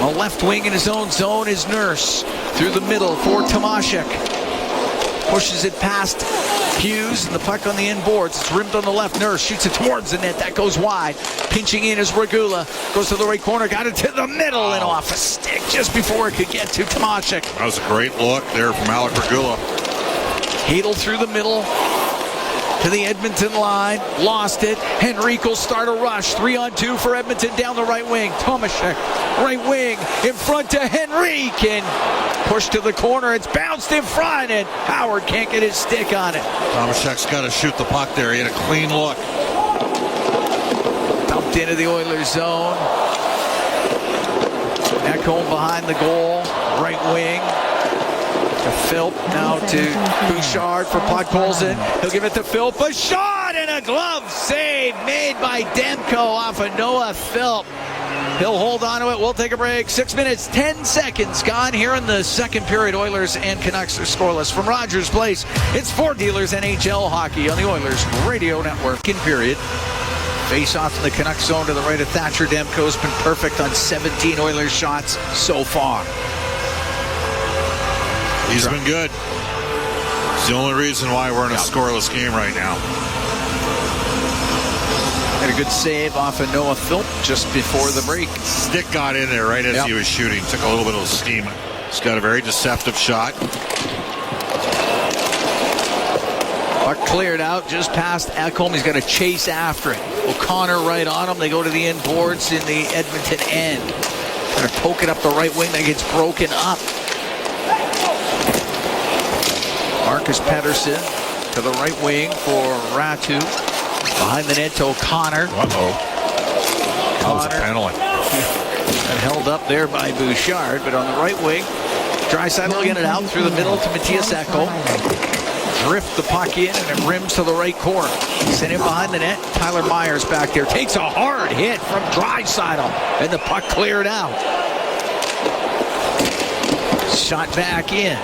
On the left wing in his own zone is Nurse. Through the middle for Tomashek. Pushes it past Hughes, and the puck on the end boards. It's rimmed on the left. Nurse shoots it towards the net. That goes wide. Pinching in is Regula. Goes to the right corner. Got it to the middle and off a stick just before it could get to Tomashek. That was a great look there from Alec Regula. Hedl through the middle to the Edmonton line. Lost it. Henrique will start a rush. 3-on-2 for Edmonton down the right wing. Tomashek, right wing, in front to Henrique, and pushed to the corner. It's bounced in front, and Howard can't get his stick on it. Tomashek's got to shoot the puck there. He had a clean look. Dumped into the Oilers zone. Ekholm behind the goal. Right wing. To Philp, now to Bouchard for Podkolzin. He'll give it to Philp. A shot and a glove save made by Demko off of Noah Philp. He'll hold on to it. We'll take a break. 6 minutes, 10 seconds gone here in the second period. Oilers and Canucks are scoreless. From Rogers Place, it's Ford Dealers NHL Hockey on the Oilers Radio Network. In period. Face off in the Canucks zone to the right of Thatcher. Demko's been perfect on 17 Oilers shots so far. He's been good. It's the only reason why we're in a scoreless game right now. Had a good save off of Noah Philp just before the break. Stick got in there right as he was shooting. Took a little bit of steam. He's got a very deceptive shot. Puck cleared out just past Ekholm. He's got to chase after it. O'Connor right on him. They go to the end boards in the Edmonton end. Going to poke it up the right wing. That gets broken up. Marcus Pettersson to the right wing for Ratu. Behind the net to O'Connor. That was a penalty. And held up there by Bouchard, but on the right wing, Draisaitl will get it out through the middle to Matthias Ekholm. Drift the puck in, and it rims to the right corner. Sent in behind the net. Tyler Myers back there. Takes a hard hit from Draisaitl, and the puck cleared out. Shot back in.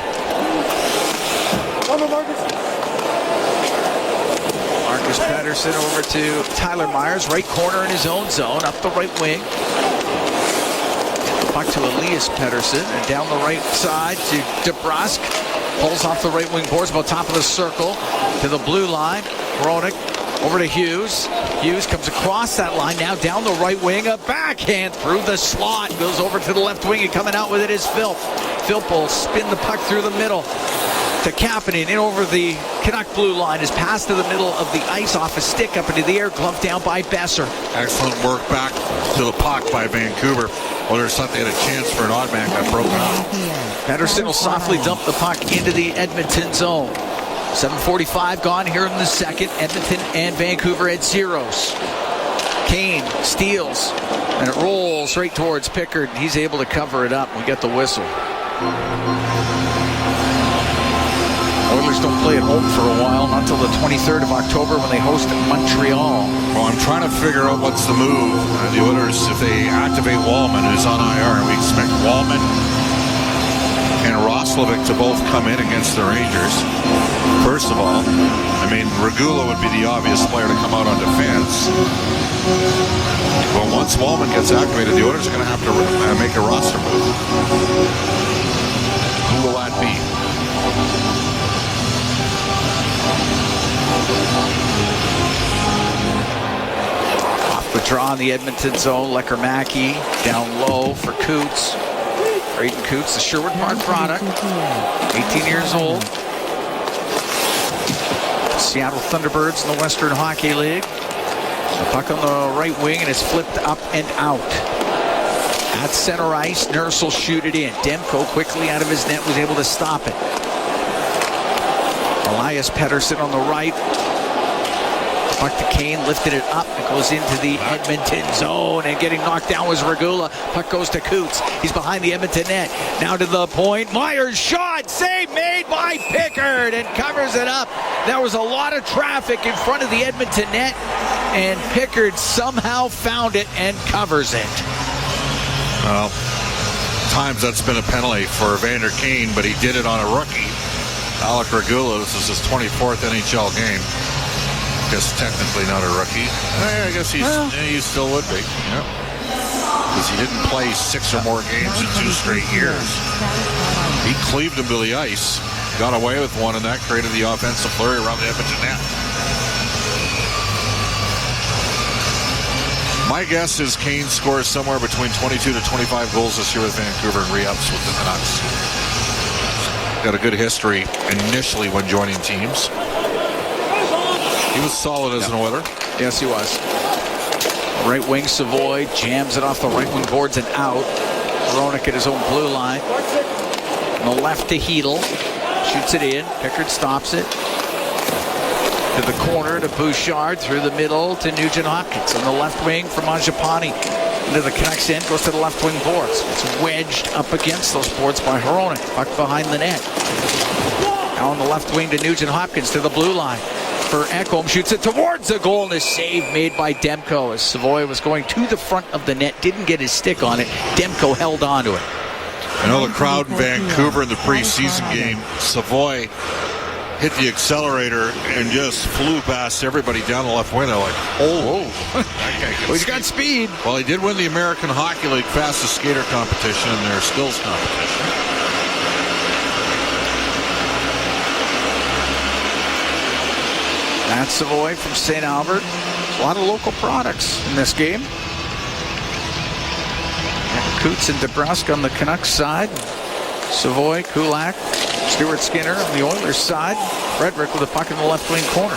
Marcus Pettersson over to Tyler Myers, right corner in his own zone, up the right wing. Puck to Elias Pettersson, and down the right side to DeBrusk. Pulls off the right wing boards, about top of the circle to the blue line. Hronek over to Hughes. Hughes comes across that line, now down the right wing. A backhand through the slot. Goes over to the left wing, and coming out with it is Philp. Philp will spin the puck through the middle to Kapanen. In over the Canuck blue line. His pass to the middle of the ice off a stick up into the air. Glove down by Besser. Excellent work back to the puck by Vancouver. Oilers thought they had a chance for an odd man, got broken up. Pedersen will softly dump the puck into the Edmonton zone. 7:45 gone here in the second. Edmonton and Vancouver at zeros. Kane steals, and it rolls right towards Pickard. He's able to cover it up. We get the whistle. Oilers don't play at home for a while, not until the 23rd of October when they host Montreal. Well, I'm trying to figure out what's the move. The Oilers, if they activate Wallman, who's on IR, and we expect Wallman and Roslovic to both come in against the Rangers. First of all, I mean, Regula would be the obvious player to come out on defense. But once Wallman gets activated, the Oilers are going to have to make a roster move. Who will that be? Off the draw in the Edmonton zone. Lecker-Mackey down low for Coots. Braden Coots, the Sherwood Park product. 18 years old. Seattle Thunderbirds in the Western Hockey League. The puck on the right wing, and it's flipped up and out. At center ice, Nurse will shoot it in. Demko quickly out of his net was able to stop it. Elias Pettersson on the right. Puck to Kane, lifted it up. It goes into the Edmonton zone, and getting knocked down was Regula. Puck goes to Coots. He's behind the Edmonton net. Now to the point. Myers shot. Save made by Pickard, and covers it up. There was a lot of traffic in front of the Edmonton net, and Pickard somehow found it and covers it. Well, times that's been a penalty for Evander Kane, but he did it on a rookie. Alec Regula, this is his 24th NHL game. I guess technically not a rookie. I guess he still would be. Yeah. Because he didn't play 6 or more games in 2 straight years. He cleaved him to the ice, got away with one, and that created the offensive flurry around the Edmonton net. My guess is Kane scores somewhere between 22 to 25 goals this year with Vancouver and re-ups with the Canucks. Got a good history initially when joining teams. He was solid as an Oiler. Yes, he was. Right wing, Savoy jams it off the right wing boards and out. Hronek at his own blue line. On the left to Hedl. Shoots it in. Pickard stops it. To the corner to Bouchard. Through the middle to Nugent-Hopkins. On the left wing for Mangiapane. Into the Canucks end. Goes to the left wing boards. It's wedged up against those boards by Hronek. Puck behind the net. Now on the left wing to Nugent-Hopkins to the blue line. For Ekholm, shoots it towards the goal, and a save made by Demko as Savoy was going to the front of the net, didn't get his stick on it. Demko held on to it. I know the crowd in Vancouver in the preseason game, Savoy hit the accelerator and just flew past everybody down the left wing. They're like, oh, that guy can He's got speed. Well, he did win the American Hockey League fastest skater competition and their skills competition. Matt Savoy from St. Albert. A lot of local products in this game. And Coots and DeBrusk on the Canucks side. Savoy, Kulak, Stuart Skinner on the Oilers side. Frederick with a puck in the left wing corner.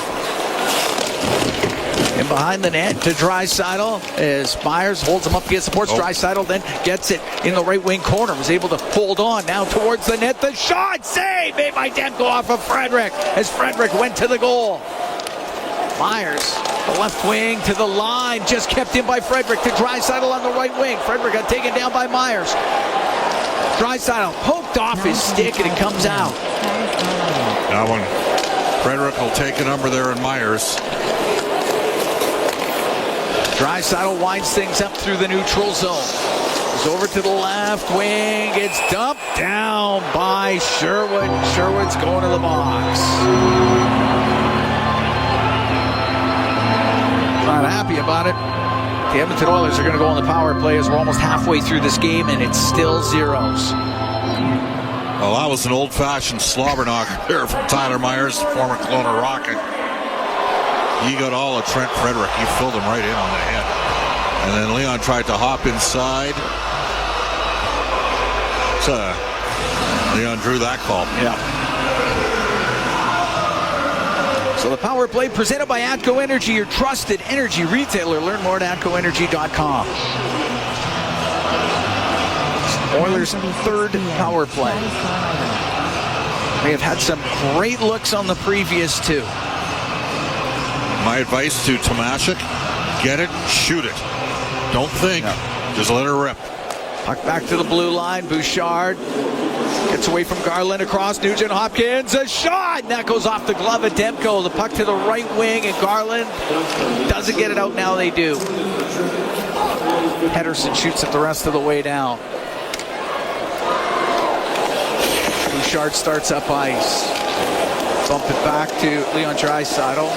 And behind the net to Draisaitl as Myers holds him up against the boards. Draisaitl then gets it in the right wing corner. Was able to hold on now towards the net. The shot save made by Demko off of Frederick as Frederick went to the goal. Myers, the left wing to the line, just kept in by Frederick to Draisaitl on the right wing. Frederick got taken down by Myers. Draisaitl poked off his stick and it comes out. That one, Frederick will take a number there in Myers. Draisaitl winds things up through the neutral zone. Goes over to the left wing. It's dumped down by Sherwood. Sherwood's going to the box. Not happy about it. The Edmonton Oilers are going to go on the power play as we're almost halfway through this game and it's still zeros. Well, that was an old-fashioned slobber knocker there from Tyler Myers, the former Kelowna Rocket. He got all of Trent Frederick. He filled him right in on the head. And then Leon tried to hop inside. So Leon drew that call. Yeah. So the power play presented by ATCO Energy, your trusted energy retailer. Learn more at atcoenergy.com. Oilers' third power play. They have had some great looks on the previous two. My advice to Tomashik, get it, shoot it. Don't think. Just let her rip. Puck back to the blue line. Bouchard gets away from Garland across. Nugent Hopkins, a shot! And that goes off the glove of Demko. The puck to the right wing, and Garland doesn't get it out. Now they do. Pedersen shoots it the rest of the way down. Bouchard starts up ice. Bump it back to Leon Draisaitl.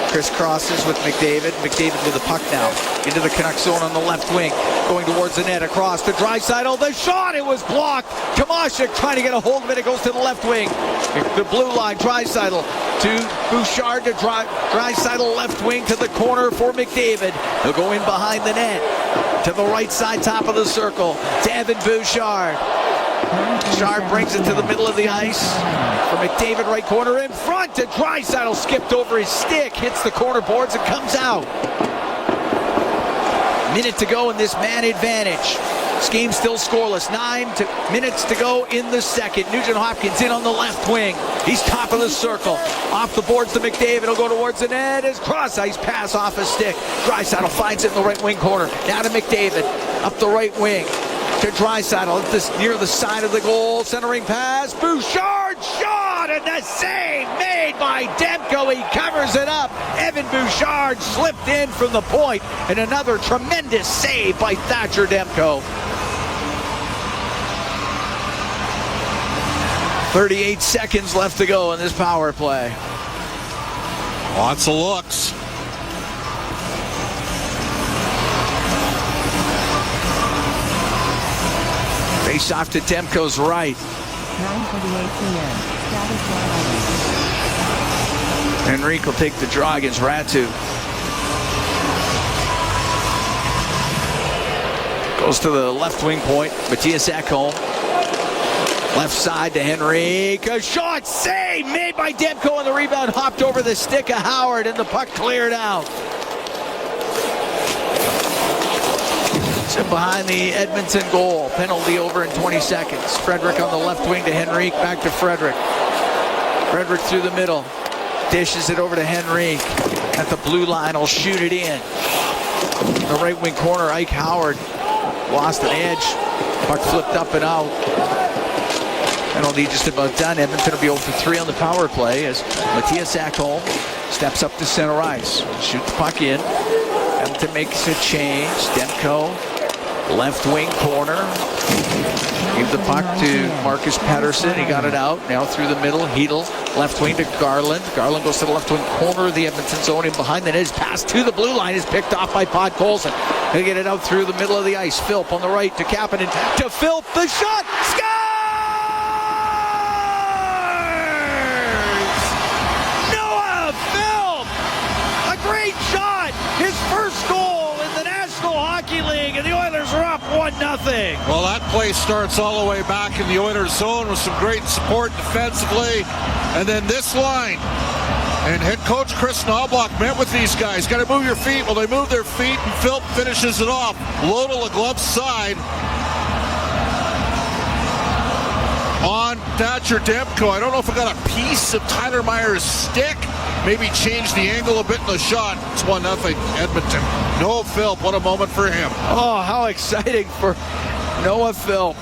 Crisscrosses with McDavid. McDavid with the puck now into the Canucks zone on the left wing. Going towards the net, across to Draisaitl. The shot, it was blocked. Tomashik trying to get a hold of it. It goes to the left wing. The blue line, Draisaitl to Bouchard to Draisaitl left wing to the corner for McDavid. He'll go in behind the net. To the right side, top of the circle. To Evan Bouchard. Bouchard brings it to the middle of the ice. For McDavid, right corner in front to Draisaitl. Skipped over his stick, hits the corner boards and comes out. Minute to go in this man advantage. This game still scoreless. 9 minutes to go in the second. Nugent Hopkins in on the left wing. He's top of the circle. Off the boards to McDavid. He'll go towards the net. His cross ice pass off his stick. Draisaitl finds it in the right wing corner. Now to McDavid. Up the right wing. To Draisaitl near the side of the goal. Centering pass. Bouchard shot, and the save made by Demko. He covers it up. Evan Bouchard slipped in from the point, and another tremendous save by Thatcher Demko. 38 seconds left to go in this power play. Lots of looks. Face off to Demko's right. 9:48 p.m. Status line. Henrique will take the draw against Ratu. Goes to the left wing point. Matthias Ekholm. Left side to Henrique. A shot save made by Demko, and the rebound hopped over the stick of Howard, and the puck cleared out. Behind the Edmonton goal. Penalty over in 20 seconds. Frederick on the left wing to Henrique. Back to Frederick. Frederick through the middle. Dishes it over to Henrique. At the blue line, will shoot it in. The right wing corner, Ike Howard. Lost an edge. Puck flipped up and out. Penalty just about done. Edmonton will be 0 for 3 on the power play as Matthias Ekholm steps up to center ice. Shoot the puck in. Edmonton makes a change. Demko. Left wing corner. Give the puck to Marcus Pedersen. He got it out. Now through the middle. Hedl. Left wing to Garland. Garland goes to the left wing corner of the Edmonton zone. And behind the net, his pass to the blue line is picked off by Podkolzin. He'll get it out through the middle of the ice. Philp on the right to Kapanen. To Philp. The shot. Scores! Noah Philp! A great shot. His first goal in the National Hockey League. And the Oilers are up 1-0. Well, that play starts all the way back in the Oilers zone with some great support defensively. And then this line. And head coach Chris Knobloch met with these guys. Got to move your feet. Well, they move their feet, and Philp finishes it off. Low to the glove side on Thatcher Demko. I don't know if I got a piece of Tyler Myers' stick. Maybe change the angle a bit in the shot. It's 1-0 Edmonton. Noah Philp, what a moment for him. Oh, how exciting for Noah Philp.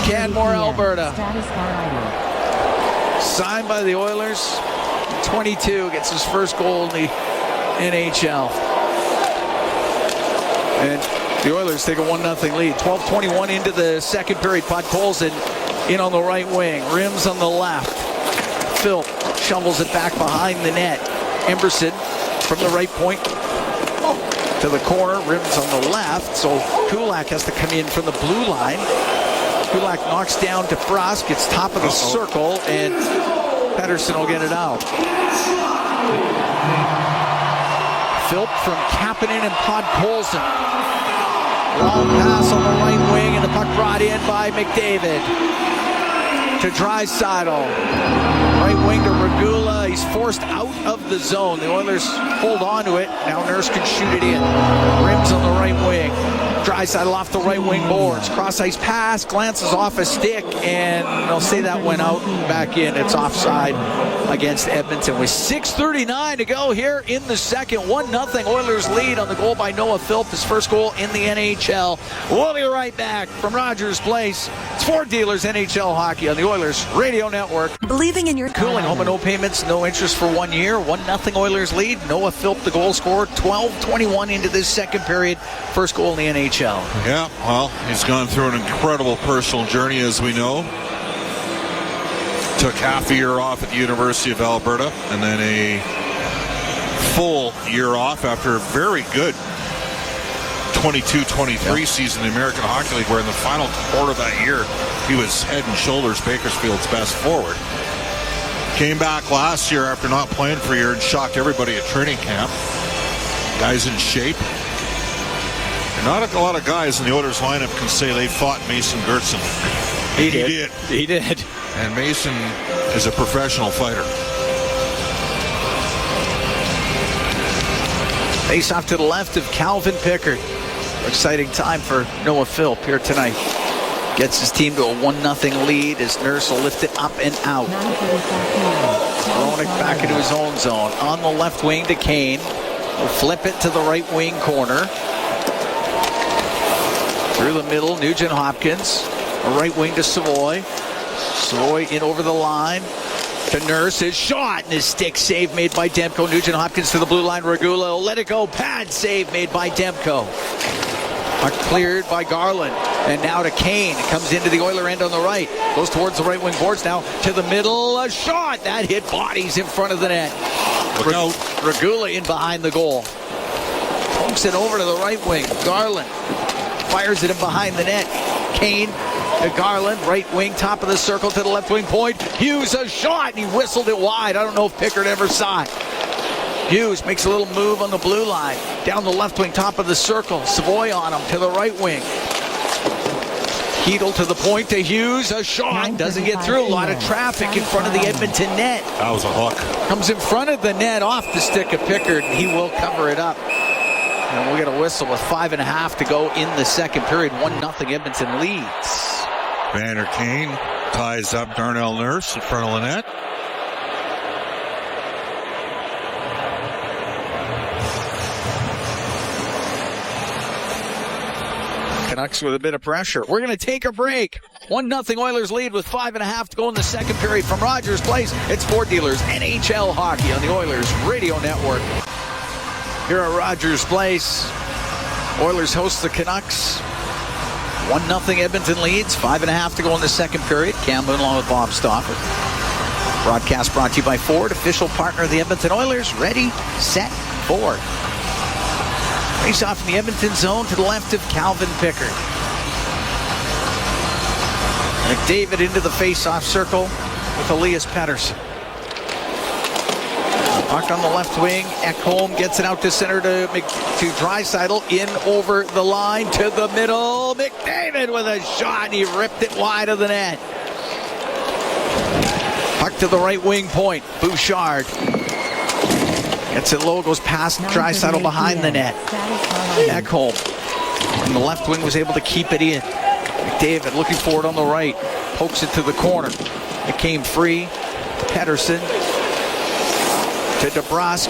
Canmore, Alberta. Status line. Signed by the Oilers. 22 gets his first goal in the NHL. And the Oilers take a 1-0 lead. 12:21 into the second period. Podkolzin in on the right wing. Rims on the left. Philp shovels it back behind the net. Emberson from the right point to the corner. Rims on the left. So Kulak has to come in from the blue line. Kulak knocks down to Frost, gets top of the circle, and Pedersen will get it out. Philp from Kapanen and Podkolzin. Long pass on the right wing, and the puck brought in by McDavid to Draisaitl. Right wing to Regula. He's forced out of the zone. The Oilers hold on to it. Now Nurse can shoot it in. Rims on the right wing. Draisaitl off the right wing boards. Cross ice pass, glances off a stick, and they'll say that went out and back in. It's offside against Edmonton with 6:39 to go here in the second. 1-0 Oilers lead on the goal by Noah Philp, his first goal in the NHL. We'll be right back from Rogers Place. It's Ford Dealers NHL Hockey on the Oilers Radio Network. Believing in your Cooling home and no payments, no interest for 1 year. 1-0 Oilers lead. Noah Philp, the goal scorer. 12:21 into this second period. First goal in the NHL. Yeah, well, he's gone through an incredible personal journey, as we know. Took half a year off at the University of Alberta, and then a full year off after a very good 22-23 season in the American Hockey League, where in the final quarter of that year, he was head and shoulders Bakersfield's best forward. Came back last year after not playing for a year and shocked everybody at training camp. Guy's in shape. Not a lot of guys in the Oilers lineup can say they fought Mason Gertson. He did. And Mason is a professional fighter. Face off to the left of Calvin Pickard. Exciting time for Noah Philp here tonight. Gets his team to a 1-0 lead as Nurse will lift it up and out. Throwing it back into his own zone. On the left wing to Kane. Will flip it to the right wing corner. Through the middle, Nugent Hopkins. A right wing to Savoy. Savoy in over the line. To Nurse, his shot and his stick save made by Demko. Nugent Hopkins to the blue line. Regula will let it go. Pad save made by Demko. Cleared by Garland. And now to Kane. It comes into the Oiler end on the right. Goes towards the right wing boards now. To the middle. A shot. That hit bodies in front of the net. Regula in behind the goal. Pokes it over to the right wing. Garland fires it in behind the net. Kane to Garland, right wing, top of the circle to the left wing point. Hughes a shot, and he whistled it wide. I don't know if Pickard ever saw it. Hughes makes a little move on the blue line. Down the left wing, top of the circle. Savoy on him to the right wing. Heedle to the point to Hughes, a shot. Doesn't get through. A lot of traffic in front of the Edmonton net. That was a hook. Comes in front of the net off the stick of Pickard. He will cover it up. And we'll get a whistle with 5.5 to go in the second period. 1-0 Edmonton leads. Vander Kane ties up Darnell Nurse in front of the net. Canucks with a bit of pressure. We're going to take a break. 1-0 Oilers lead with 5.5 to go in the second period from Rogers Place. It's Ford Dealers NHL Hockey on the Oilers Radio Network. Here at Rogers Place, Oilers host the Canucks. 1-0 Edmonton leads. 5.5 to go in the second period. Cam Moon along with Bob Stauffer. Broadcast brought to you by Ford, official partner of the Edmonton Oilers. Ready, set, Ford. Face off in the Edmonton zone to the left of Calvin Pickard. McDavid into the face-off circle with Elias Pettersson. Puck on the left wing. Ekholm gets it out to center to Draisaitl. In over the line to the middle. McDavid with a shot. And he ripped it wide of the net. Puck to the right wing point. Bouchard gets it low. Goes past Draisaitl behind the net. Ekholm from the left wing was able to keep it in. McDavid looking for it on the right. Pokes it to the corner. It came free. Pettersson to DeBrusk,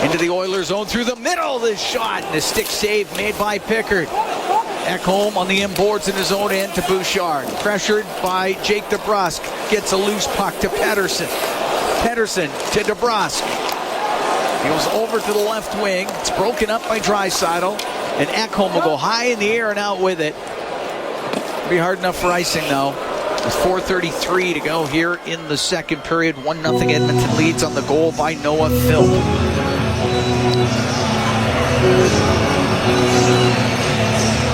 into the Oilers zone through the middle. This shot and a stick save made by Pickard. Ekholm on the inboards in his own end to Bouchard. Pressured by Jake DeBrusk. Gets a loose puck to Pettersson. Pettersson to DeBrusk. He goes over to the left wing. It's broken up by Draisaitl. And Ekholm will go high in the air and out with it. Be hard enough for icing though. With 4:33 to go here in the second period. 1-0 Edmonton leads on the goal by Noah Philp.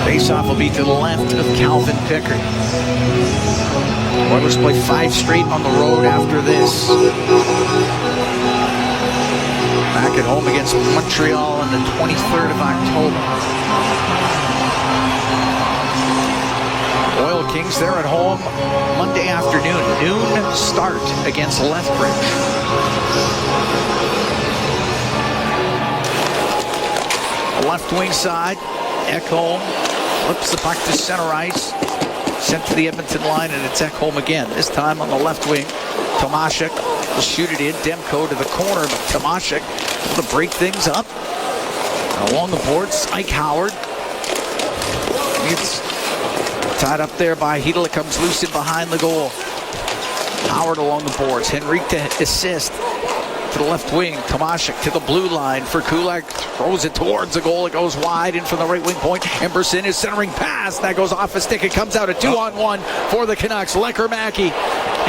Faceoff will be to the left of Calvin Pickard. Oilers play 5 straight on the road after this. Back at home against Montreal on the 23rd of October. Oil Kings, they're at home Monday afternoon. Noon start against Lethbridge. Left wing side, Ekholm flips the puck to center ice. Sent to the Edmonton line, and it's Ekholm again. This time on the left wing. Tomashek will shoot it in. Demko to the corner, but Tomashek able to break things up. And along the boards, Ike Howard. It's tied up there by Hedl. It comes loose in behind the goal. Howard along the boards. Henrique to assist. To the left wing, Tomashek to the blue line for Kulak. Throws it towards the goal. It goes wide in from the right wing point. Emberson is centering pass. That goes off a stick. It comes out a 2-on-1 for the Canucks. Lecker-Mackey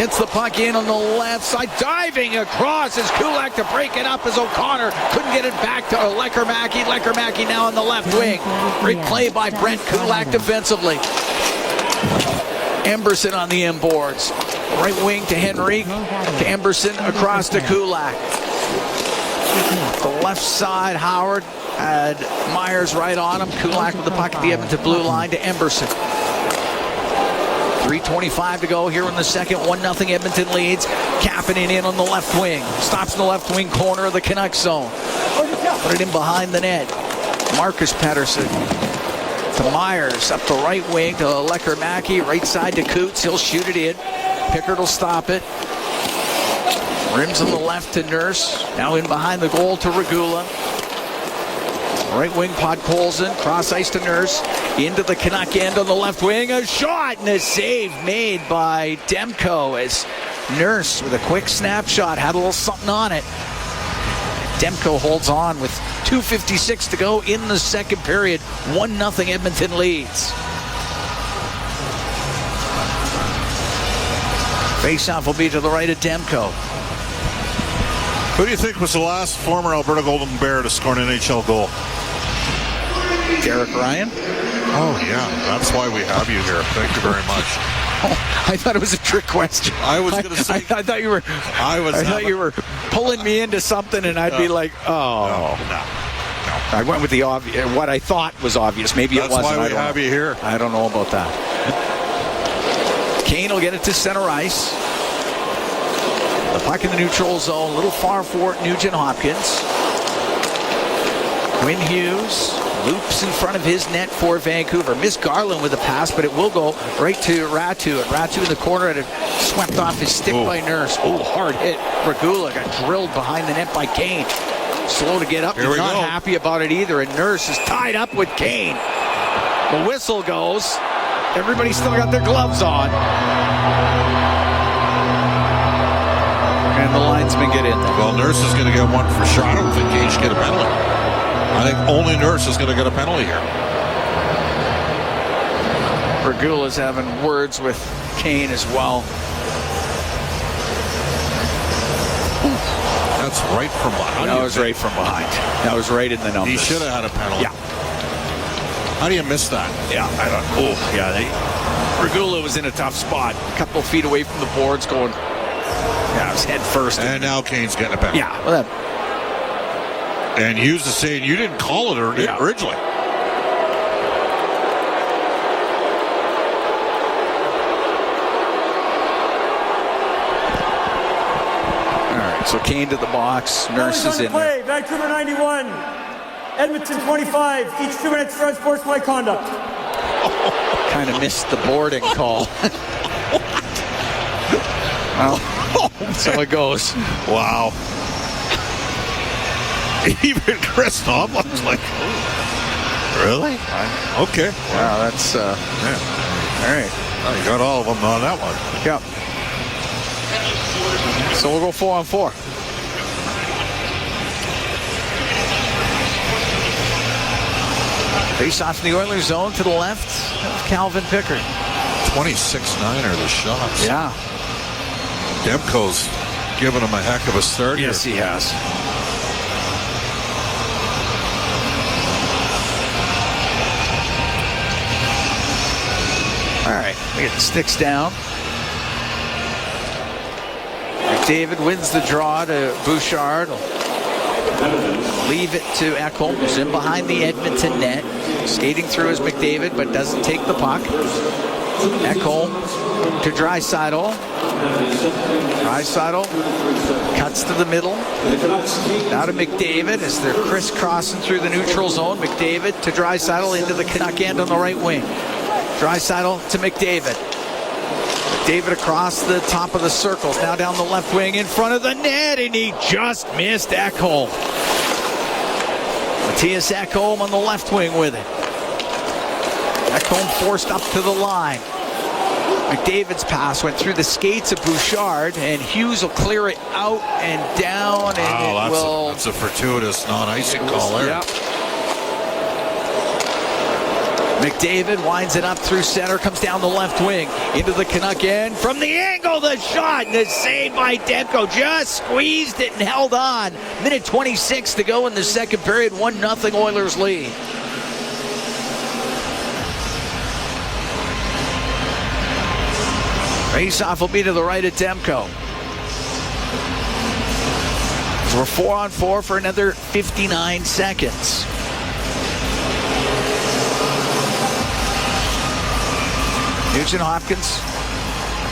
hits the puck in on the left side. Diving across is Kulak to break it up as O'Connor couldn't get it back to Lecker-Mackey. Lecker-Mackey now on the left wing. Great play by Brent Kulak defensively. Emberson on the inboards. Right wing to Henrique, to Emberson, across to Kulak. The left side, Howard had Myers right on him. Kulak with the puck at the Edmonton blue line to Emberson. 3:25 to go here in the second. 1-0 Edmonton leads. Kapanen in on the left wing. Stops in the left wing corner of the Canucks zone. Put it in behind the net. Marcus Pettersson. To Myers, up the right wing to Lecker-Mackey, right side to Coots. He'll shoot it in. Pickard will stop it. Rims on the left to Nurse. Now in behind the goal to Regula. Right wing Podkolzin, cross ice to Nurse. Into the Canuck end on the left wing. A shot and a save made by Demko as Nurse with a quick snapshot had a little something on it. Demko holds on with 2:56 to go in the second period. 1-0 Edmonton leads. Faceoff will be to the right of Demko. Who do you think was the last former Alberta Golden Bear to score an NHL goal? Derek Ryan? Oh, yeah. That's why we have you here. Thank you very much. Oh, I thought it was a trick question. I was going to say... I thought you were... I thought you were pulling me into something, and I'd be like, oh. No. I went with the obvious, what I thought was obvious. Maybe it wasn't. That's why we have you here. I don't know about that. Kane will get it to center ice. The puck in the neutral zone. A little far for Nugent Hopkins. Quinn Hughes loops in front of his net for Vancouver. Missed Garland with a pass, but it will go right to Ratu. And Ratu in the corner had it swept off his stick by Nurse. Oh, hard hit. Regula got drilled behind the net by Kane. Slow to get up. He's not happy about it either. And Nurse is tied up with Kane. The whistle goes. Everybody's still got their gloves on. And the linesman get in there. Well, Nurse is going to get one for sure. I don't think Gage get a penalty. I think only Nurse is going to get a penalty here. Regula's having words with Kane as well. That's right from behind. That was right from behind. That was right in the numbers. He should have had a penalty. Yeah. How do you miss that? Yeah, I don't. Oh, yeah. Regula was in a tough spot. A couple feet away from the boards, going. Yeah, it was head first. And now Kane's getting a penalty. Yeah. Well, and Hughes is saying you didn't call it originally. So Kane to the box. Nurse is in there. Vancouver 91, Edmonton 25. Each 2 minutes for unsportsmanlike conduct. Kind of missed the boarding call. Well, so it goes. Wow. Even Chris Tomlin's like, really? Okay. Wow, that's yeah. All right. Oh, you got all of them on that one. Yep. So we'll go 4-on-4. Face off in the Oilers zone to the left of Calvin Pickard. 26-9 are the shots. Yeah. Demko's giving him a heck of a start. Yes, he has. All right, we get the sticks down. David wins the draw to Bouchard. Leave it to Ekholm, who's in behind the Edmonton net. Skating through is McDavid, but doesn't take the puck. Ekholm to Draisaitl. Draisaitl cuts to the middle. Now to McDavid as they're crisscrossing through the neutral zone. McDavid to Draisaitl into the Canuck end on the right wing. Draisaitl to McDavid. McDavid across the top of the circles. Now down the left wing in front of the net, and he just missed Ekholm. Matthias Ekholm on the left wing with it. Ekholm forced up to the line. McDavid's pass went through the skates of Bouchard, and Hughes will clear it out and down, and that's a fortuitous non-icing call there. Yep. McDavid winds it up through center, comes down the left wing into the Canuck end. From the angle, the shot, and the save by Demko. Just squeezed it and held on. Minute 26 to go in the second period. 1-0 Oilers lead. Faceoff will be to the right of Demko. So we're 4-on-4 for another 59 seconds. Nugent Hopkins,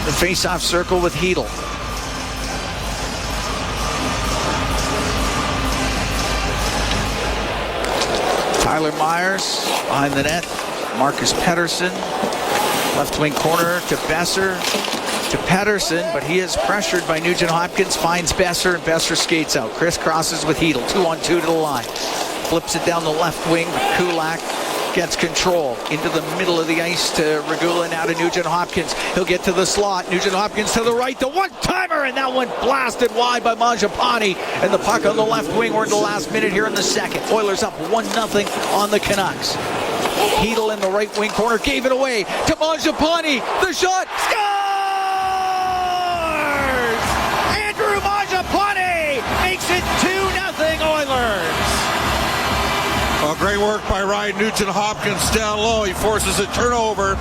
the face-off circle with Hedl. Tyler Myers behind the net. Marcus Pettersson, left wing corner to Besser, to Pettersson, but he is pressured by Nugent Hopkins, finds Besser, and Besser skates out. Chris crosses with Hedl, 2-on-2 to the line. Flips it down the left wing, Kulak gets control into the middle of the ice to Regula, now to Nugent Hopkins. He'll get to the slot. Nugent Hopkins to the right, the one-timer, and that one blasted wide by Mangiapane, and the puck on the left wing. We're in the last minute here in the second. Oilers up 1-0 on the Canucks. Hedl in the right wing corner, gave it away to Mangiapane. The shot, scores! Andrew Mangiapane makes it 2-0 Oilers. Well, great work by Ryan Nugent-Hopkins down low. He forces a turnover.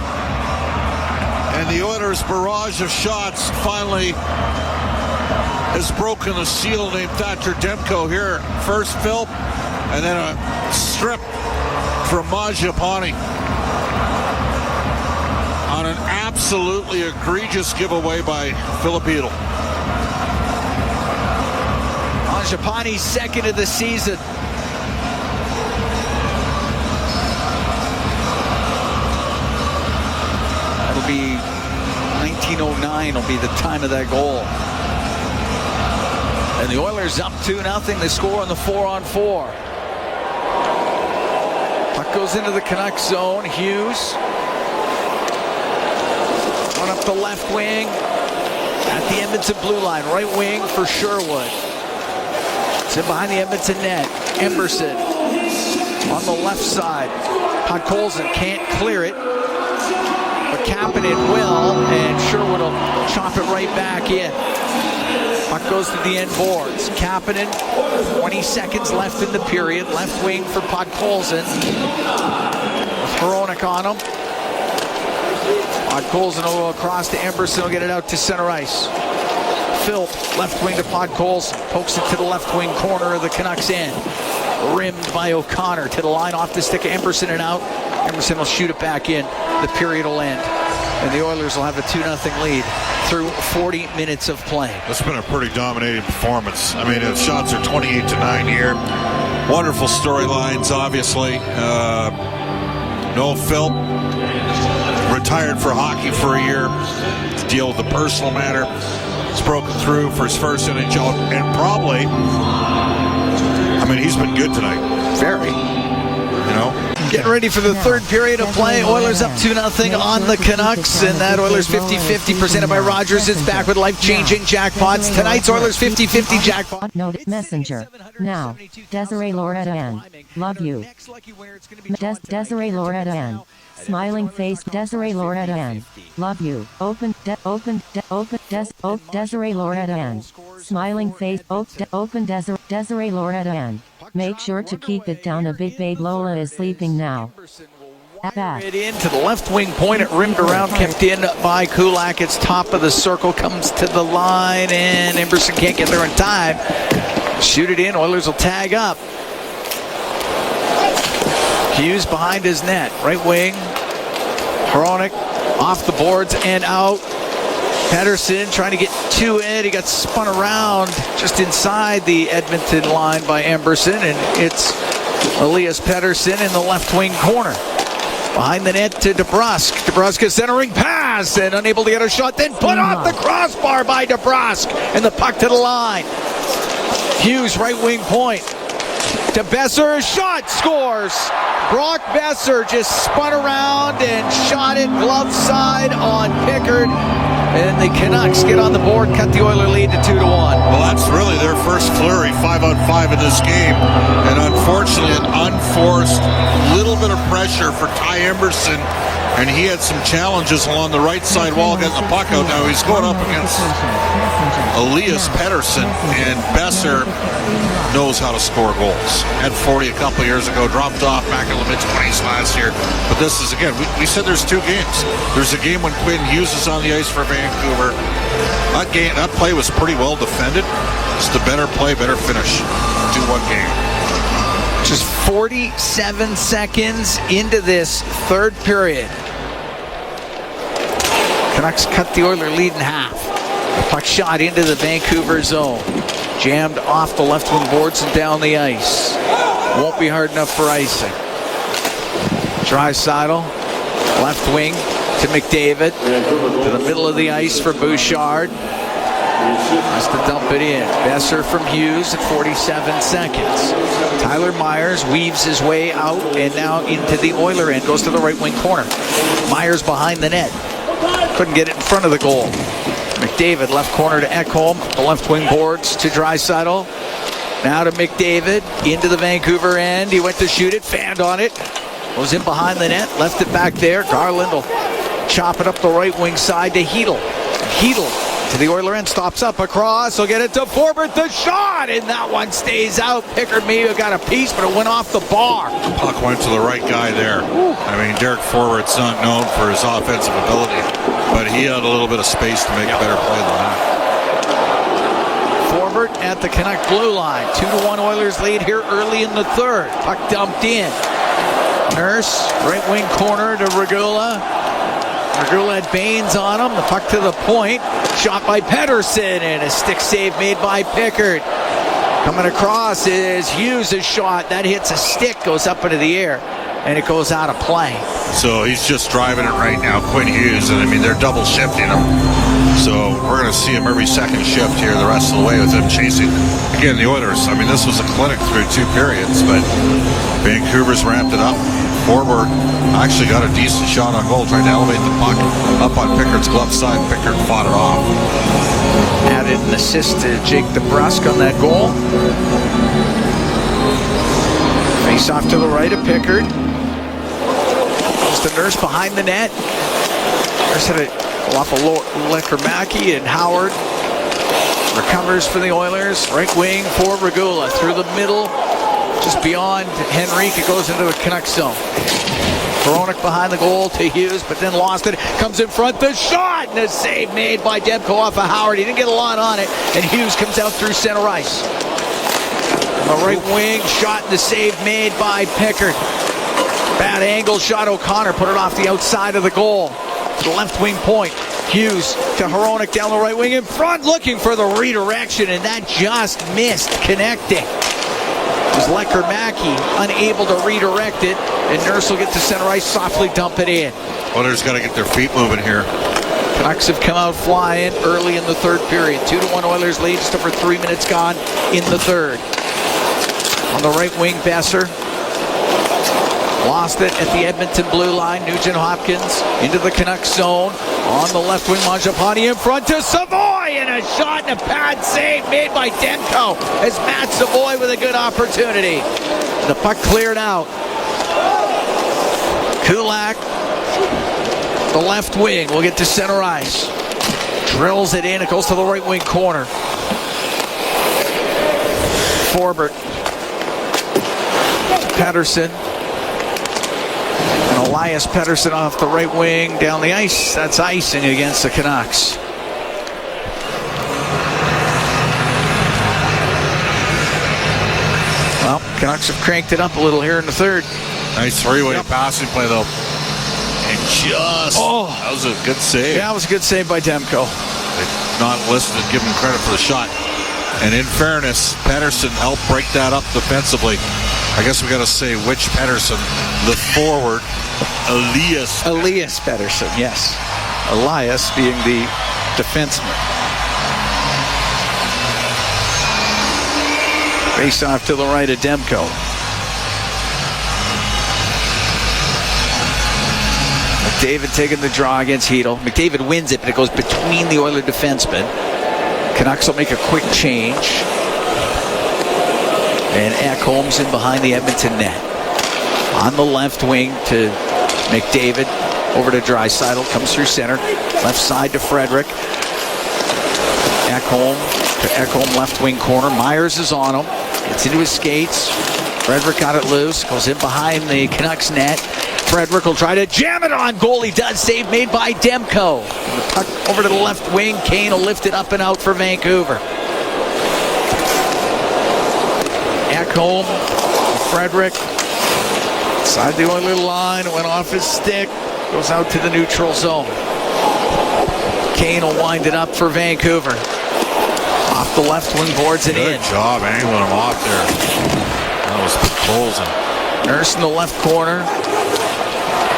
And the Oilers' barrage of shots finally has broken the seal named Thatcher Demko here. First Phil, and then a strip from Mangiapane on an absolutely egregious giveaway by Philip Hedl. Mangiapane's second of the season. That'll be 1909 will be the time of that goal. And the Oilers up 2-0. They score on the 4-on-4. Puck goes into the Canucks zone. Hughes on up the left wing at the Edmonton blue line. Right wing for Sherwood. It's in behind the Edmonton net. Emberson on the left side. Podkolzin can't clear it, but Kapanen will, and Sherwood will chop it right back in. Puck goes to the end boards. Kapanen, 20 seconds left in the period. Left wing for Podkolzin. With Hronek on him. Podkolzin will go across to Emberson. Will get it out to center ice. Phil, left wing to Podkolzin. Pokes it to the left wing corner of the Canucks end. Rimmed by O'Connor to the line off the stick of Emberson and out. Emberson will shoot it back in. The period will end. And the Oilers will have a 2-0 lead through 40 minutes of play. It's been a pretty dominating performance. I mean, the shots are 28-9 here. Wonderful storylines, obviously. Noel Philp retired for hockey for a year to deal with a personal matter. He's broken through for his first NHL, and probably, I mean, he's been good tonight. Very. You know? Getting ready for the third period of play. Oilers up 2-0 on the Canucks, and that Oilers 50-50 presented by Rogers is back with life-changing jackpots. Tonight's Oilers 50-50 jackpot. Note messenger. Now, Desiree Loretta N. Love you. Desiree Loretta N. Smiling face. Desiree Loretta N. Love you. Desiree Loretta N. Smiling face. Desiree Loretta N. Make sure to keep it down. A big babe Lola is sleeping now. Back. Into the left wing point, it rimmed around, kept in by Kulak. It's top of the circle, comes to the line, and Emberson can't get there in time. Shoot it in. Oilers will tag up. Hughes behind his net. Right wing. Hronek off the boards and out. Pettersson trying to get to it. He got spun around just inside the Edmonton line by Emberson, and it's Elias Pettersson in the left wing corner. Behind the net to DeBrusk. DeBrusk is centering pass and unable to get a shot. Then put off the crossbar by DeBrusk, and the puck to the line. Hughes right wing point to Besser. Shot, scores. Brock Besser just spun around and shot it glove side on Pickard. And the Canucks get on the board, cut the Oiler lead to 2-1. Well, that's really their first flurry, 5-on-5 in this game. And unfortunately, an unforced little bit of pressure for Ty Emberson. And he had some challenges along the right side wall getting the puck out. Now he's going up against Elias Pettersson, and Besser knows how to score goals. Had 40 a couple of years ago, dropped off back in the mid-20s last year. But this is, again, we said there's two games. There's a game when Quinn Hughes is on the ice for Vancouver. That play was pretty well defended. Just a better play, better finish. 2-1 game. Just 47 seconds into this third period. Canucks cut the Oiler lead in half. The puck shot into the Vancouver zone. Jammed off the left wing boards and down the ice. Won't be hard enough for icing. Draisaitl, left wing to McDavid. To the middle of the ice for Bouchard. Has to dump it in. Besser from Hughes at 47 seconds. Tyler Myers weaves his way out and now into the Oiler end. Goes to the right wing corner. Myers behind the net. Couldn't get it in front of the goal. McDavid left corner to Ekholm. The left wing boards to Draisaitl. Now to McDavid into the Vancouver end. He went to shoot it, fanned on it. Was in behind the net, left it back there. Garland will chop it up the right wing side to Hedl. Hedl to the Oiler end, stops up across. He'll get it to Forbert, the shot, and that one stays out. Pickard maybe got a piece, but it went off the bar. Puck went to the right guy there. I mean, Derek Forwart's not known for his offensive ability, but he had a little bit of space to make a better play than that. Forbert at the Canuck blue line. 2-1 Oilers lead here early in the third. Puck dumped in. Nurse, right wing corner to Regula. Regula had Baines on him. The puck to the point. Shot by Pettersson, and a stick save made by Pickard. Coming across is Hughes' shot. That hits a stick, goes up into the air, and it goes out of play. So he's just driving it right now, Quinn Hughes, and I mean, they're double shifting him. So we're going to see him every second shift here the rest of the way with him chasing. Again, the Oilers, I mean, this was a clinic through 2 periods, but Vancouver's ramped it up. Forward actually got a decent shot on goal, trying to elevate the puck up on Pickard's glove side. Pickard fought it off. Added an assist to Jake DeBrusk on that goal. Face off to the right of Pickard. Just a Nurse behind the net. Nurse had it off of Lecker-Mackey, and Howard recovers for the Oilers. Right wing for Regula through the middle. Just beyond Henrique, it goes into the Canucks zone. Hronek behind the goal to Hughes, but then lost it. Comes in front, the shot, and a save made by Demko off of Howard. He didn't get a lot on it, and Hughes comes out through center ice. On the right wing, shot and the save made by Pickard. Bad angle shot. O'Connor put it off the outside of the goal. To the left wing point. Hughes to Hronek down the right wing in front, looking for the redirection, and that just missed connecting. It was Lecker-Mackey unable to redirect it, and Nurse will get to center ice, softly dump it in. Oilers got to get their feet moving here. Canucks have come out flying early in the third period. 2-1 Oilers lead, just over 3 minutes gone in the third. On the right wing, Besser lost it at the Edmonton blue line. Nugent-Hopkins into the Canucks zone. On the left wing, Mangiapane in front to Savoy, and a shot and a pad save made by Demko as Matt Savoy with a good opportunity. The puck cleared out. Kulak, the left wing, will get to center ice. Drills it in, it goes to the right wing corner. Forbert, Pettersson. And Elias Pettersson off the right wing down the ice. That's icing against the Canucks. Canucks have cranked it up a little here in the third. Nice three-way passing play, though. And that was a good save. Yeah, it was a good save by Demko. Not listed, give him credit for the shot. And in fairness, Pettersson helped break that up defensively. I guess we got to say which Pettersson, the forward, Elias Pettersson, yes. Elias being the defenseman. Face off to the right of Demko. McDavid taking the draw against Hedl. McDavid wins it, but it goes between the Oilers defensemen. Canucks will make a quick change. And Ekholm's in behind the Edmonton net. On the left wing to McDavid. Over to Draisaitl. Comes through center. Left side to Frederick. Ekholm left wing corner. Myers is on him. Gets into his skates. Frederick got it loose. Goes in behind the Canucks net. Frederick will try to jam it on goal. He does. Save made by Demko. And the puck over to the left wing. Kane will lift it up and out for Vancouver. Ekholm, Frederick. Side the Oilers line. Went off his stick. Goes out to the neutral zone. Kane will wind it up for Vancouver. Off the left wing boards and in. Good job angling him off there. That was closing. Nurse in the left corner.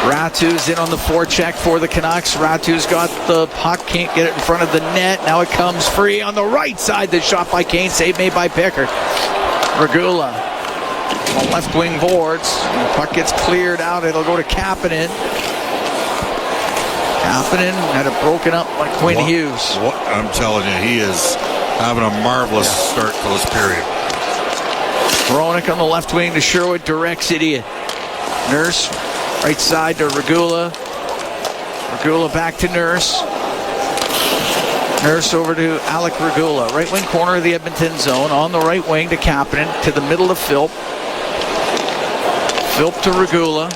Ratu's in on the forecheck for the Canucks. Ratu's got the puck, can't get it in front of the net. Now it comes free on the right side. The shot by Kane, save made by Picker. Regula on left wing boards. The puck gets cleared out. It'll go to Kapanen. Kapanen had it broken up by Quinn Hughes. I'm telling you, he is having a marvelous start to this period. Hronek on the left wing to Sherwood, directs it in. Nurse, right side to Regula. Regula back to Nurse. Nurse over to Alec Regula. Right wing corner of the Edmonton zone. On the right wing to Kapanen. To the middle of Philp. Philp to Regula.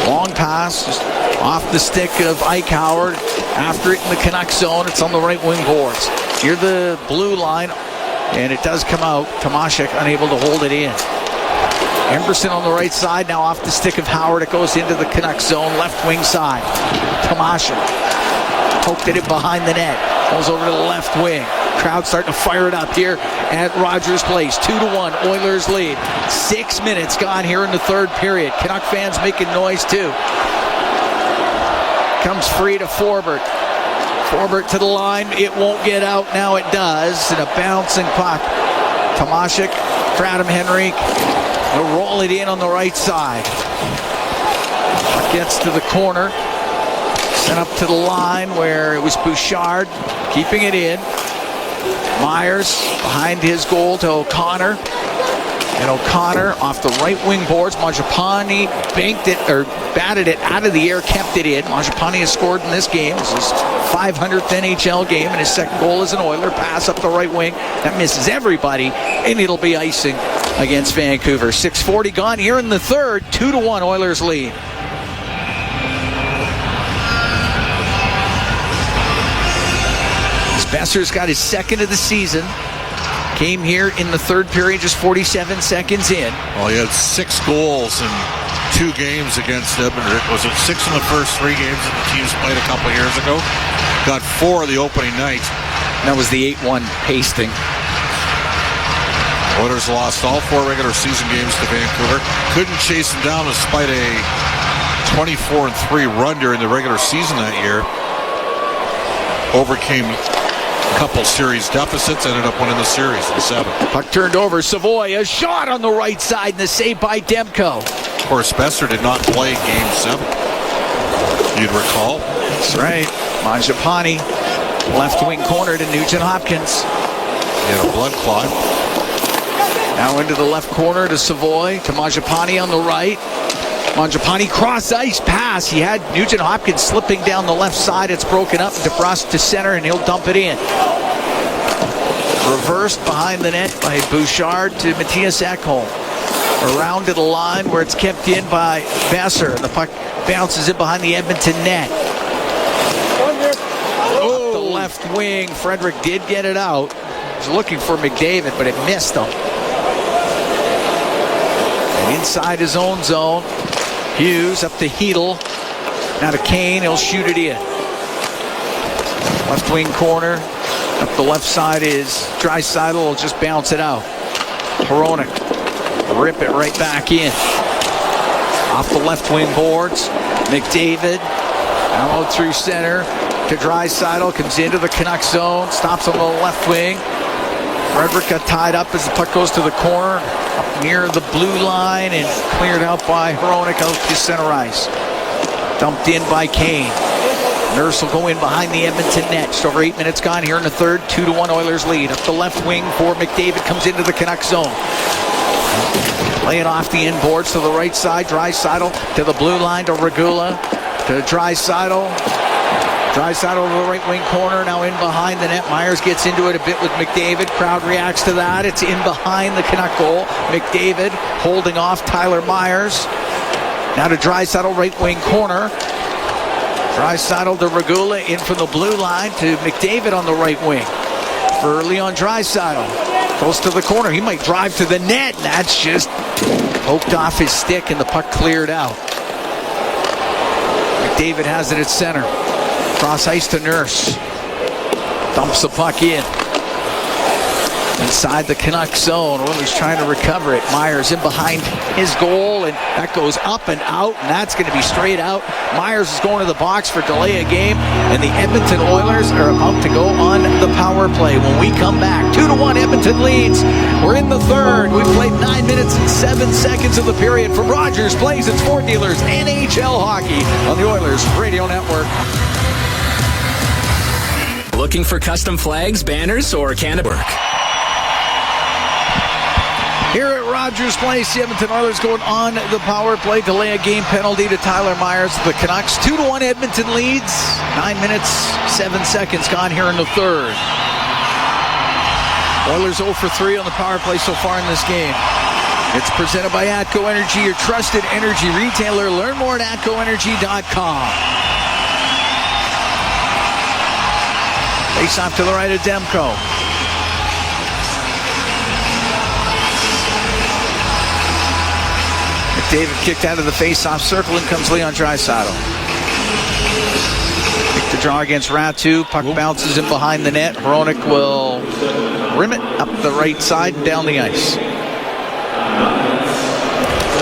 Long pass. Just off the stick of Ike Howard. After it in the Canucks zone. It's on the right wing boards. Near the blue line. And it does come out. Tomashek unable to hold it in. Emberson on the right side. Now off the stick of Howard. It goes into the Canucks zone. Left wing side. Tomashek. Poked it behind the net. Goes over to the left wing. Crowd starting to fire it up here at Rogers Place. 2-1. Oilers lead. 6 minutes gone here in the third period. Canuck fans making noise too. Comes free to Forbert. Forbert to the line. It won't get out. Now it does. And a bouncing puck. Tomashek, Kratom Henrique. Will roll it in on the right side. Puck gets to the corner. Sent up to the line where it was Bouchard keeping it in. Myers behind his goal to O'Connor. And O'Connor off the right wing boards. Mangiapane banked it or batted it out of the air, kept it in. Mangiapane has scored in this game. This is his 500th NHL game, and his second goal as an Oiler. Pass up the right wing. That misses everybody, and it'll be icing against Vancouver. 6:40 gone here in the third. 2-1 Oilers lead. Besser's got his second of the season. Came here in the third period, just 47 seconds in. Well, he had 6 goals in 2 games against Edmonton. Was it 6 in the first 3 games that the teams played a couple years ago? Got 4 the opening night. That was the 8-1 pasting. Oilers lost all 4 regular season games to Vancouver. Couldn't chase them down despite a 24-3 run during the regular season that year. Overcame a couple series deficits, ended up winning the series in 7. Puck turned over. Savoy, a shot on the right side, and the save by Demko. Of course, Besser did not play Game 7. You'd recall. That's right. Mangiapane, left wing corner to Nugent Hopkins. He had a blood clot. Now into the left corner to Savoy, to Mangiapane on the right. Mangiapane cross ice pass. He had Nugent Hopkins slipping down the left side. It's broken up. DeBrusque to center, and he'll dump it in. Reversed behind the net by Bouchard to Matthias Ekholm. Around to the line where it's kept in by Besser. The puck bounces in behind the Edmonton net. Up the left wing. Frederick did get it out. He was looking for McDavid, but it missed him. inside his own zone. Hughes up to Heedle. Now to Kane, he'll shoot it in. Left wing corner. Up the left side is Draisaitl, will just bounce it out. Hronek, rip it right back in. Off the left wing boards. McDavid, now out through center to Draisaitl, comes into the Canucks zone, stops on the left wing. Frederick got tied up as the puck goes to the corner, up near the blue line, and cleared out by Hronek out to center ice. Dumped in by Kane. Nurse will go in behind the Edmonton net. Just over 8 minutes gone here in the third. 2-1 Oilers lead. Up the left wing for McDavid, comes into the Canucks zone. Laying off the inboards to the right side. Draisaitl to the blue line to Regula. To Draisaitl. Draisaitl to the right wing corner. Now in behind the net. Myers gets into it a bit with McDavid. Crowd reacts to that. It's in behind the Canuck goal. McDavid holding off Tyler Myers. Now to Draisaitl, right wing corner. Draisaitl to Regula, in from the blue line to McDavid on the right wing. For Leon Draisaitl. Goes to the corner. He might drive to the net. And that's just poked off his stick and the puck cleared out. McDavid has it at center. Cross ice to Nurse. Dumps the puck in. Inside the Canucks zone. Oilers trying to recover it. Myers in behind his goal, and that goes up and out, and that's going to be straight out. Myers is going to the box for delay of game, and the Edmonton Oilers are about to go on the power play. When we come back, 2-1 Edmonton leads. We're in the third. We've played 9 minutes and 7 seconds of the period. From Rogers Place and Sport Dealers, NHL Hockey on the Oilers Radio Network. Looking for custom flags, banners, or cannon work? Here at Rogers Place, the Edmonton Oilers going on the power play. Delay a game penalty to Tyler Myers. The Canucks 2-1 Edmonton leads. 9 minutes, 7 seconds gone here in the third. Oilers 0 for 3 on the power play so far in this game. It's presented by ATCO Energy, your trusted energy retailer. Learn more at atcoenergy.com. Face off to the right of Demko. David kicked out of the face-off circle, and comes Leon Draisaitl. Kick the draw against Ratu. Puck bounces in behind the net. Hronek will rim it up the right side and down the ice.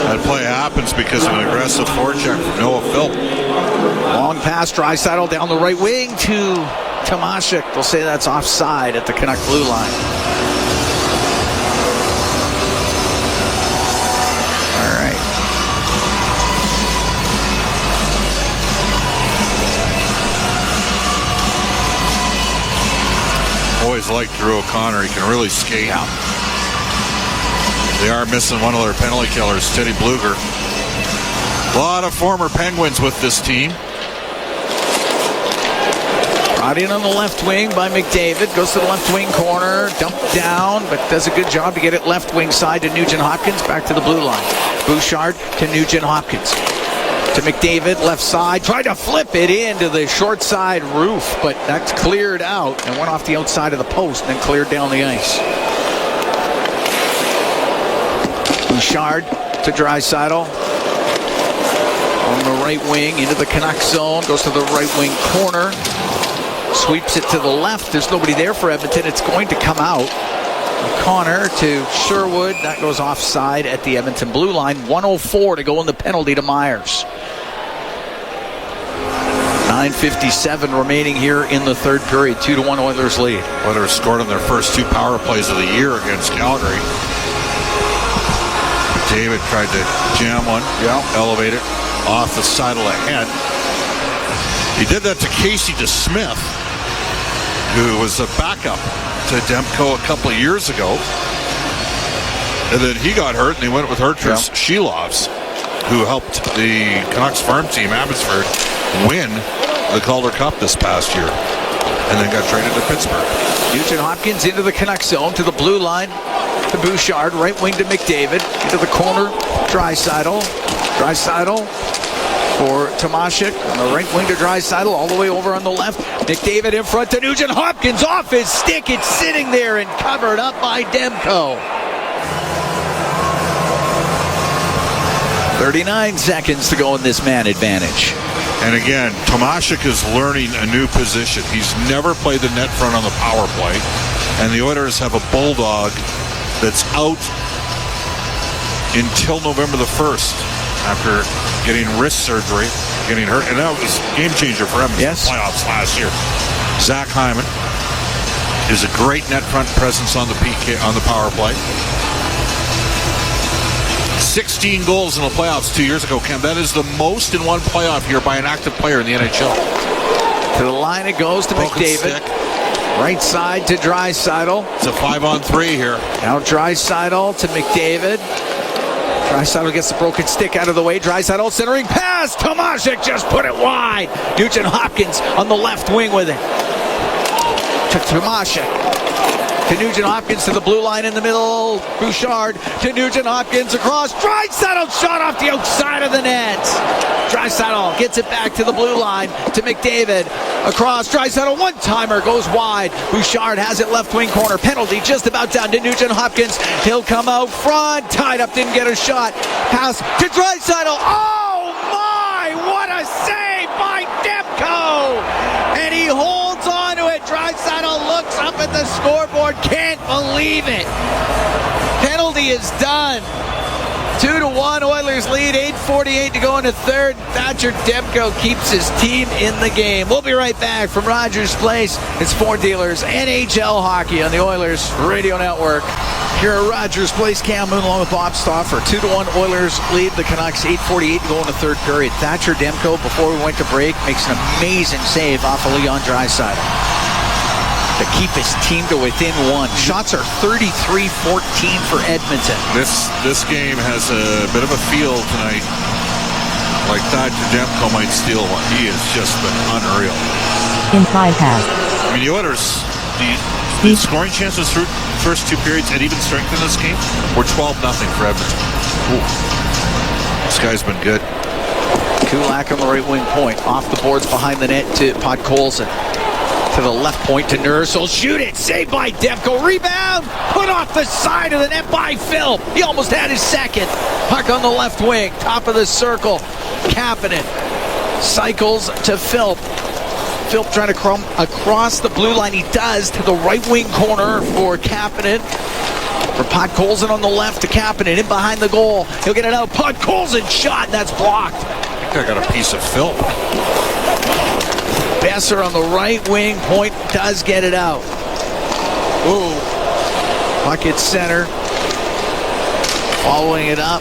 That play happens because of an aggressive forecheck from Noah Philp. Long pass, Draisaitl down the right wing to Tomashik. They'll say that's offside at the Canuck blue line. Always liked Drew O'Connor. He can really skate. They are missing one of their penalty killers, Teddy Bluger. A lot of former Penguins with this team. Brought in on the left wing by McDavid. Goes to the left wing corner. Dumped down, but does a good job to get it left wing side to Nugent Hopkins. Back to the blue line. Bouchard to Nugent Hopkins. To McDavid, left side, tried to flip it into the short side roof, but that's cleared out and went off the outside of the post and then cleared down the ice. Bouchard to Draisaitl. On the right wing into the Canucks zone, goes to the right wing corner, sweeps it to the left. There's nobody there for Edmonton. It's going to come out. Connor to Sherwood. That goes offside at the Edmonton blue line. 1:04 to go in the penalty to Myers. 9:57 remaining here in the third period. 2-1 Oilers lead. Oilers scored on their first 2 power plays of the year against Calgary. David tried to jam one, elevate it off the side of the head. He did that to Casey DeSmith, who was a backup to Demko a couple of years ago. And then he got hurt, and they went with Hertz Shilovs, who helped the Canucks farm team, Abbotsford, win the Calder Cup this past year, and then got traded to Pittsburgh. Nugent Hopkins into the Canucks zone, to the blue line, to Bouchard, right wing to McDavid, into the corner, Draisaitl. Draisaitl for Tomashik, on the right wing to Draisaitl, all the way over on the left. McDavid in front to Nugent Hopkins, off his stick. It's sitting there and covered up by Demko. 39 seconds to go in this man advantage. And again, Tomashik is learning a new position. He's never played the net front on the power play. And the Oilers have a bulldog that's out until November the 1st after getting wrist surgery, getting hurt. And that was a game changer for him in the playoffs last year. Zach Hyman is a great net front presence on the PK on the power play. 16 goals in the playoffs 2 years ago, Ken. That is the most in one playoff year by an active player in the NHL. To the line it goes to McDavid. Right side to Draisaitl. It's a 5-on-3 here. Now Draisaitl to McDavid. Draisaitl gets the broken stick out of the way. Draisaitl centering pass. Tomashik just put it wide. Nugent Hopkins on the left wing with it. To Tomashik. To Nugent Hopkins to the blue line in the middle. Bouchard to Nugent Hopkins across. Draisaitl shot off the outside of the net. Draisaitl gets it back to the blue line to McDavid. Across. Draisaitl one-timer goes wide. Bouchard has it left wing corner. Penalty just about down to Nugent Hopkins. He'll come out front. Tied up, didn't get a shot. Pass to Draisaitl. Oh my! What a save by Demko! And he holds on to it. Draisaitl looks up at the scoreboard. Can't believe it. Penalty is done. 2-1 Oilers lead. 8:48 to go in the third. Thatcher Demko keeps his team in the game. We'll be right back from Rogers Place. It's Ford Dealers NHL hockey on the Oilers Radio Network. Here at Rogers Place, Cam Moon along with Bob Stauffer. 2-1 Oilers lead the Canucks. 8:48 to go in the third period. Thatcher Demko, before we went to break, makes an amazing save off of Leon Draisaitl to keep his team to within one. Shots are 33-14 for Edmonton. This game has a bit of a feel tonight. Like Thatcher Demko might steal one. He has just been unreal. In 5 halves. I mean, the Oilers, the scoring chances through first 2 periods at even strength in this game were 12-0 for Edmonton. Ooh. This guy's been good. Kulak on the right wing point. Off the boards behind the net to Podkolzin. To the left point to Nurse. He'll shoot it. Saved by Demko. Rebound. Put off the side of the net by Phil. He almost had his second. Puck on the left wing. Top of the circle. Kapanen cycles to Philp. Philp trying to come across the blue line. He does to the right wing corner for Kapanen. For Podkolzin on the left to Kapanen. In behind the goal. He'll get it out. Podkolzin shot. That's blocked. I think I got a piece of Philp. Besser on the right wing point does get it out. Ooh. Puck at center. Following it up.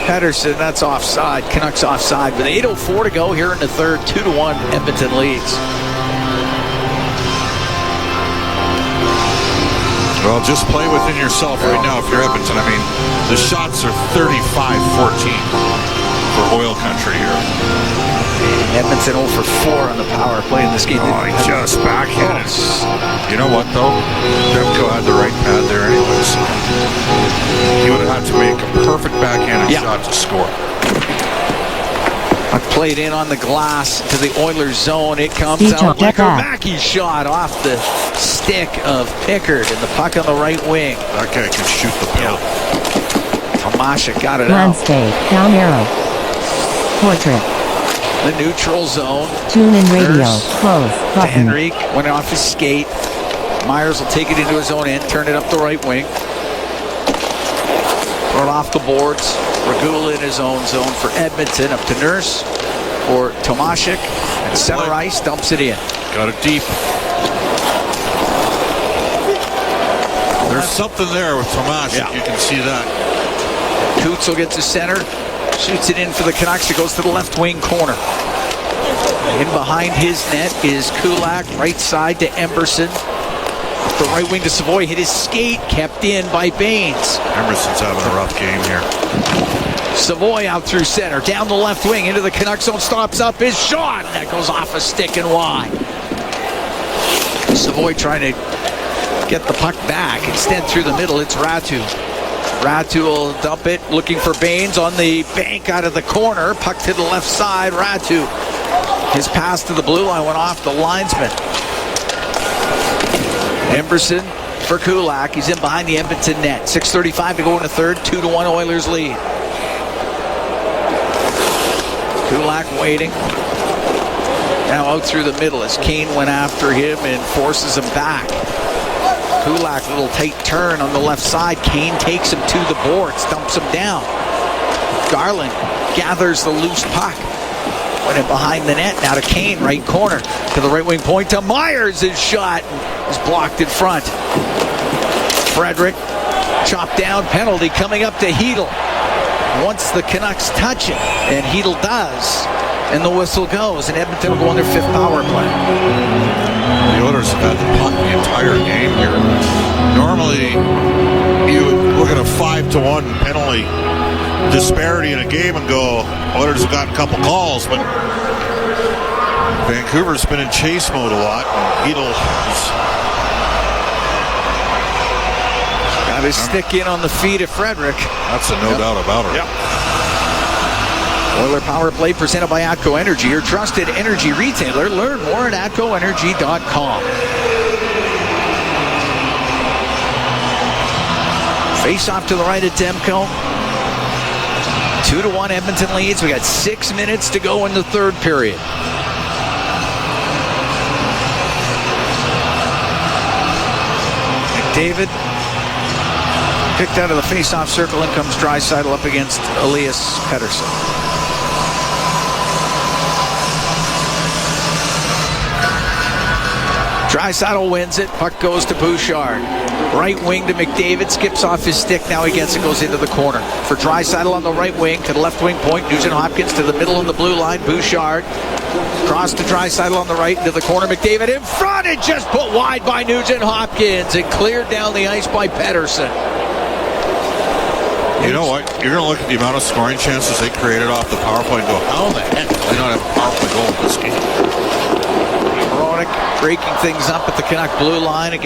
Pettersson, that's offside. Canucks offside. With 8:04 to go here in the third. 2-1 Edmonton leads. Well, just play within yourself right now if you're Edmonton. I mean, the shots are 35-14 for oil country here. Edmonton 0 for 4 on the power play in this game. Oh, he just backhanded. You know what, though? Demko had the right pad there anyways. He would have had to make a perfect backhanded shot to score. Puck played in on the glass to the Oilers zone. It comes out like a Mackey shot off the stick of Pickard, and the puck on the right wing. That guy can shoot the pill. Tomashik got it Landscape, down arrow. Portrait. The neutral zone. Tune in radio. Close. Button. Henrique went off his skate. Myers will take it into his own end, turn it up the right wing. Throw it off the boards. Regula in his own zone for Edmonton. Up to Nurse for Tomashik. And center ice dumps it in. Got it deep. There's something there with Tomashik. You can see that. Coots will get to center. Shoots it in for the Canucks. It goes to the left wing corner. In behind his net is Kulak. Right side to Emberson. The right wing to Savoy. Hit his skate. Kept in by Baines. Emerson's having a rough game here. Savoy out through center. Down the left wing into the Canucks zone. Stops up his shot. That goes off a stick and wide. Savoy trying to get the puck back. Instead through the middle. It's Ratu. Ratu will dump it, looking for Baines on the bank out of the corner. Puck to the left side. Ratu. His pass to the blue line went off the linesman. Emberson for Kulak. He's in behind the Edmonton net. 6:35 to go in the third. 2-1 Oilers lead. Kulak waiting. Now out through the middle as Kane went after him and forces him back. Kulak, little tight turn on the left side. Kane takes him to the boards, dumps him down. Garland gathers the loose puck. Went in behind the net. Now to Kane, right corner. To the right wing point to Myers. His shot is blocked in front. Frederick chopped down. Penalty coming up to Hedl. Once the Canucks touch it, and Hedl does, and the whistle goes, and Edmonton will go on their 5th power play. The Oilers have had the puck the entire game here. Normally, you look at a 5-1 penalty disparity in a game and go, Oilers have got a couple calls, but Vancouver's been in chase mode a lot. Hedl got his stick in on the feet of Frederick. That's a no doubt about it. Yep. Oiler Power Play presented by Atco Energy, your trusted energy retailer. Learn more at atcoenergy.com. Face off to the right at Demko. 2-1 Edmonton leads. We got 6 minutes to go in the 3rd period. McDavid picked out of the face-off circle, and comes Draisaitl up against Elias Pettersson. Draisaitl wins it. Puck goes to Bouchard. Right wing to McDavid. Skips off his stick. Now he gets it. Goes into the corner. For Draisaitl on the right wing. To the left wing point. Nugent Hopkins to the middle on the blue line. Bouchard. Cross to Draisaitl on the right. Into the corner. McDavid in front. And just put wide by Nugent Hopkins. And cleared down the ice by Pettersson. You know what? You're going to look at the amount of scoring chances they created off the power play and go, how the heck do they not have a power play goal in this game? Breaking things up at the Canuck blue line. It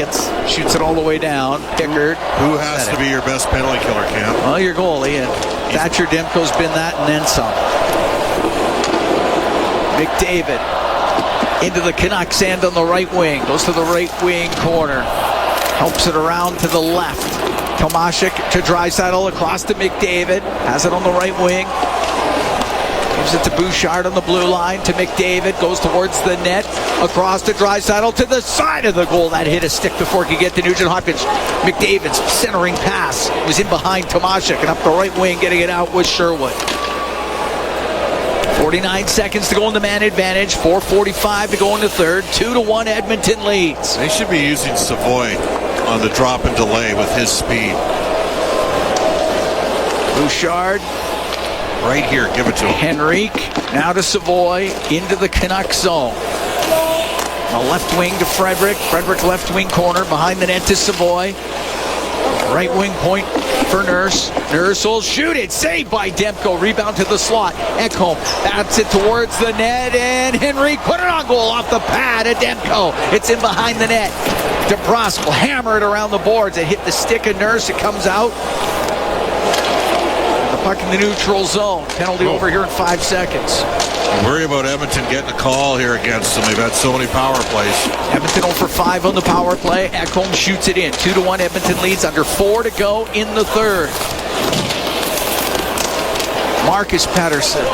shoots it all the way down. Pickard. Who has to be your best penalty killer, Cam? Well, your goalie. And Thatcher Demko's been that and then some. McDavid into the Canucks end on the right wing. Goes to the right wing corner. Helps it around to the left. Tomashik to Draisaitl. Across to McDavid. Has it on the right wing. Gives it to Bouchard on the blue line to McDavid. Goes towards the net. Across to Draisaitl to the side of the goal. That hit a stick before it could get to Nugent Hopkins. McDavid's centering pass was in behind Tomashik, and up the right wing getting it out was Sherwood. 49 seconds to go in the man advantage. 4:45 to go in the 3rd. 2-1 Edmonton leads. They should be using Savoy on the drop and delay with his speed. Bouchard. Right here, give it to him. Henrique, now to Savoy, into the Canucks zone. A left wing to Frederick. Frederick left wing corner, behind the net to Savoy. Right wing point for Nurse. Nurse will shoot it. Saved by Demko. Rebound to the slot. Ekholm bats it towards the net, and Henrique put it on goal off the pad at Demko. It's in behind the net. DeBrusque will hammer it around the boards. It hit the stick of Nurse. It comes out. Puck in the neutral zone. Penalty over here in 5 seconds. I worry about Edmonton getting a call here against them. They've had so many power plays. Edmonton 0 for 5 on the power play. Ekholm shoots it in. 2-1 Edmonton leads. Under 4 to go in the 3rd. Marcus Pettersson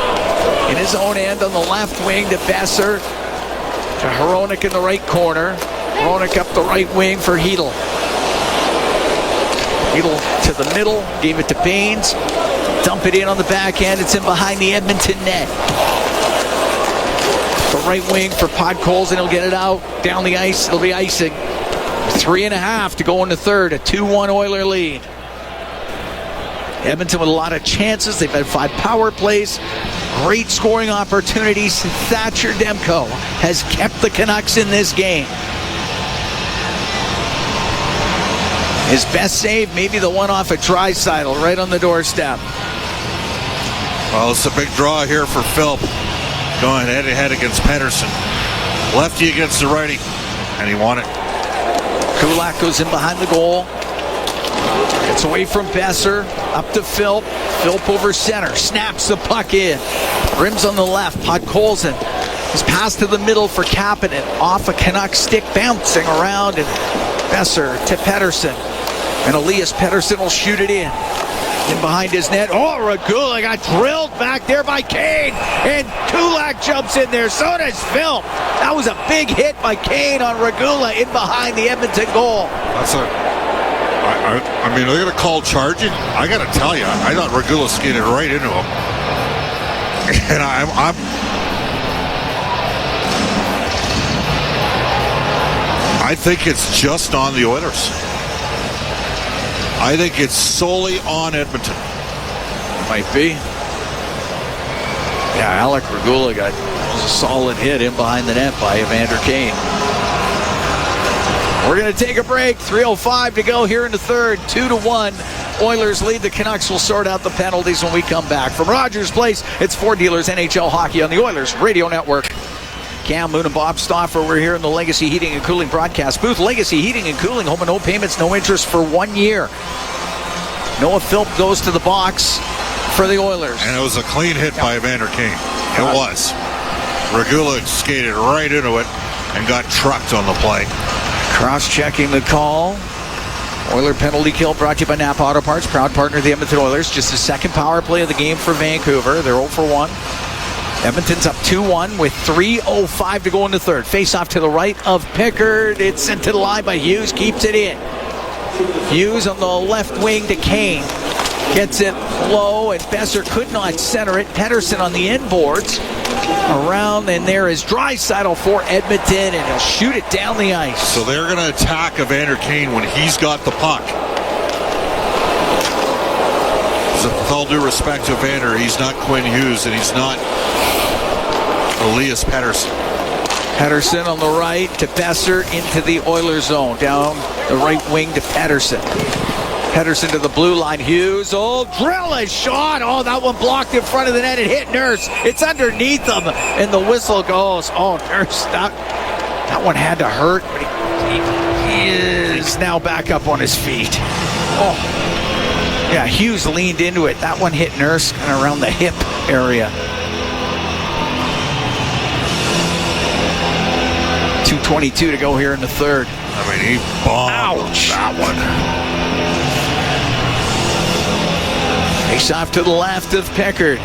in his own end on the left wing to Besser. To Hronek in the right corner. Hronek up the right wing for Hedl. Hedl to the middle. Gave it to Baines. Dump it in on the backhand. It's in behind the Edmonton net. The right wing for Podkolzin. He'll get it out. Down the ice. It'll be icing. 3.5 to go in the 3rd. A 2-1 Oiler lead. Edmonton with a lot of chances. They've had 5 power plays. Great scoring opportunities. Thatcher Demko has kept the Canucks in this game. His best save, maybe the one off a Draisaitl right on the doorstep. Well, it's a big draw here for Philp. Going head-to-head against Pettersson. Lefty against the righty, and he won it. Kulak goes in behind the goal. It's away from Besser. Up to Philp. Philp over center. Snaps the puck in. Rims on the left. Podkolzin. His pass to the middle for Kapanen. Off a Canuck stick, bouncing around. And Besser to Pettersson. And Elias Pettersson will shoot it in. In behind his net. Oh, Regula got drilled back there by Kane. And Kulak jumps in there. So does Phil. That was a big hit by Kane on Regula in behind the Edmonton goal. I mean, they're going to call charging. I got to tell you, I thought Regula skated right into him. And I think it's just on the Oilers. I think it's solely on Edmonton. Might be. Yeah, Alec Regula got a solid hit in behind the net by Evander Kane. We're going to take a break. 3:05 to go here in the third. 2-1. Oilers lead. The Canucks will sort out the penalties when we come back. From Rogers Place, it's Ford Dealers NHL Hockey on the Oilers Radio Network. Cam Moon and Bob Stauffer, we're here in the Legacy Heating and Cooling broadcast booth. Legacy Heating and Cooling, home and no payments, no interest for 1 year. Noah Philp goes to the box for the Oilers. And it was a clean hit by Evander Kane. It was. Regula skated right into it and got trucked on the play. Cross-checking the call. Oiler penalty kill brought to you by Napa Auto Parts, proud partner of the Edmonton Oilers. Just the second power play of the game for Vancouver. They're 0 for 1. Edmonton's up 2-1 with 3:05 to go in the third. Face off to the right of Pickard. It's sent to the line by Hughes. Keeps it in. Hughes on the left wing to Kane. Gets it low, and Besser could not center it. Pettersson on the inboards. Around, and there is Draisaitl for Edmonton, and he'll shoot it down the ice. So they're going to attack Evander Kane when he's got the puck. So with all due respect to Evander, he's not Quinn Hughes, and he's not Elias Pettersson. Pettersson on the right to Besser into the Oilers zone. Down the right wing to Pettersson. Pettersson to the blue line. Hughes. Oh, drill a shot. Oh, that one blocked in front of the net. It hit Nurse. It's underneath him, and the whistle goes. Oh, Nurse. That one had to hurt, but he is now back up on his feet. Oh, yeah, Hughes leaned into it. That one hit Nurse kind of around the hip area. 2:22 to go here in the third. I mean, he bombed that one. Face off to the left of Pickard.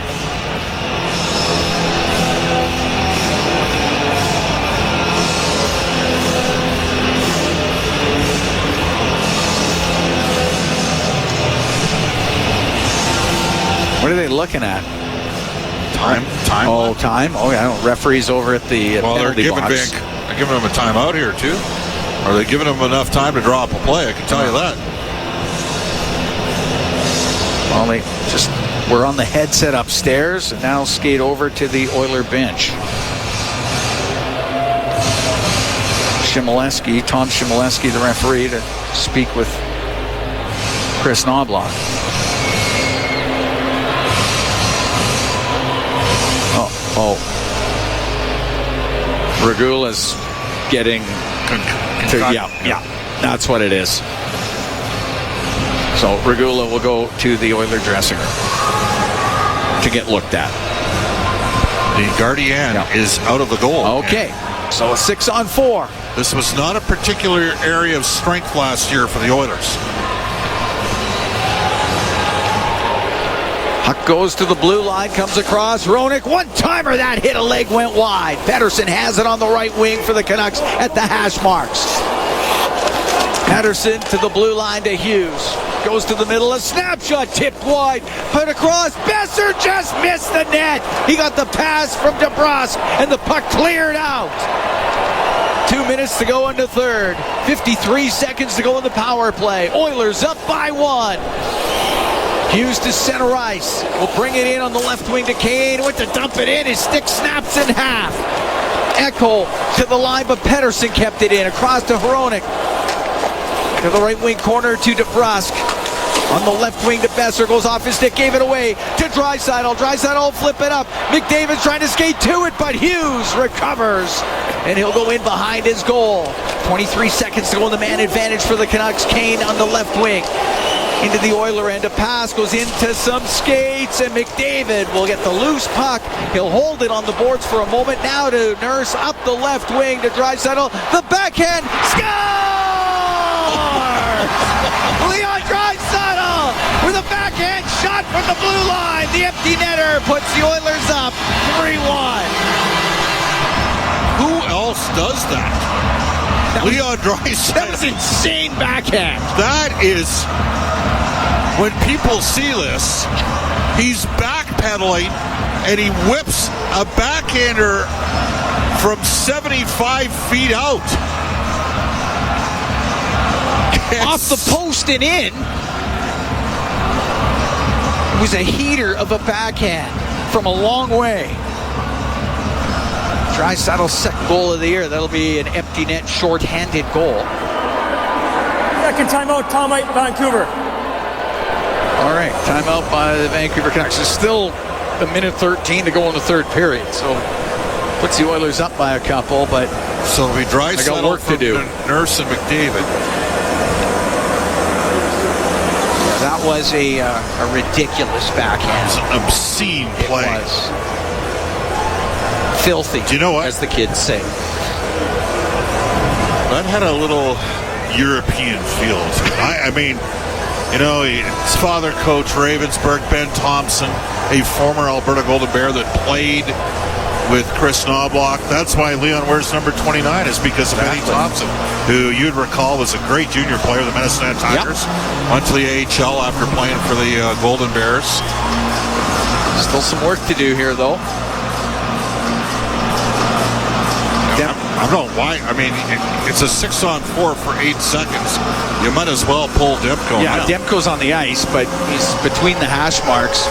What are they looking at? Time. Oh, time. Oh, yeah. Referees over at the penalty box. They're giving him a timeout here, too. Are they giving him enough time to draw up a play? I can tell you that. Well, they just were on the headset upstairs and now skate over to the Oiler bench. Tom Shimoleski, the referee, to speak with Chris Knobloch. Regula's getting yeah, that's what it is. So Regula will go to the Oiler dressing room to get looked at. The Gardien is out of the goal. Okay, so a 6-on-4. This was not a particular area of strength last year for the Oilers. Huck goes to the blue line, comes across. Hronek, one-timer, that hit a leg, went wide. Pettersson has it on the right wing for the Canucks at the hash marks. Pettersson to the blue line to Hughes. Goes to the middle, a snapshot tipped wide. Put across, Besser just missed the net. He got the pass from DeBrusk, and the puck cleared out. 2 minutes to go in the third. 53 seconds to go in the power play. Oilers up by 1. Hughes to center ice. Will bring it in on the left wing to Kane. Went to dump it in. His stick snaps in half. Ekholm to the line, but Pettersson kept it in. Across to Hronek. To the right wing corner to DeBrusk. On the left wing to Besser. Goes off his stick. Gave it away to Draisaitl. Draisaitl will flip it up. McDavid's trying to skate to it, but Hughes recovers. And he'll go in behind his goal. 23 seconds to go in the man advantage for the Canucks. Kane on the left wing. Into the Oiler end. A pass goes into some skates, and McDavid will get the loose puck. He'll hold it on the boards for a moment. Now to Nurse up the left wing to Draisaitl. The backhand. Score! Leon Draisaitl with a backhand shot from the blue line. The empty netter puts the Oilers up 3-1. Who else does that? Leon Draisaitl. That was insane backhand. That is, when people see this, he's backpedaling and he whips a backhander from 75 feet out. Off the post and in. It was a heater of a backhand from a long way. Draisaitl's second goal of the year. That'll be an empty net short-handed goal. Second timeout, Tom White, Vancouver. All right, timeout by the Vancouver Canucks. There's still a minute 13 to go in the third period, so puts the Oilers up by a couple, but so we Draisaitl, I got work to do. Nurse and McDavid. That was a ridiculous backhand. It's an obscene play. It was. Filthy, do you know what? As the kids say. That had a little European feel. I mean, you know, his father coach Ravensburg, Ben Thompson, a former Alberta Golden Bear that played with Chris Knobloch. That's why Leon wears number 29, is because of Eddie Thompson, who you'd recall was a great junior player of the Medicine Hat Tigers. Yep. Went to the AHL after playing for the Golden Bears. Still some work to do here, though. I don't know why. I mean, it's a 6-on-4 for 8 seconds. You might as well pull Demko. Yeah, Demko's on the ice, but he's between the hash marks.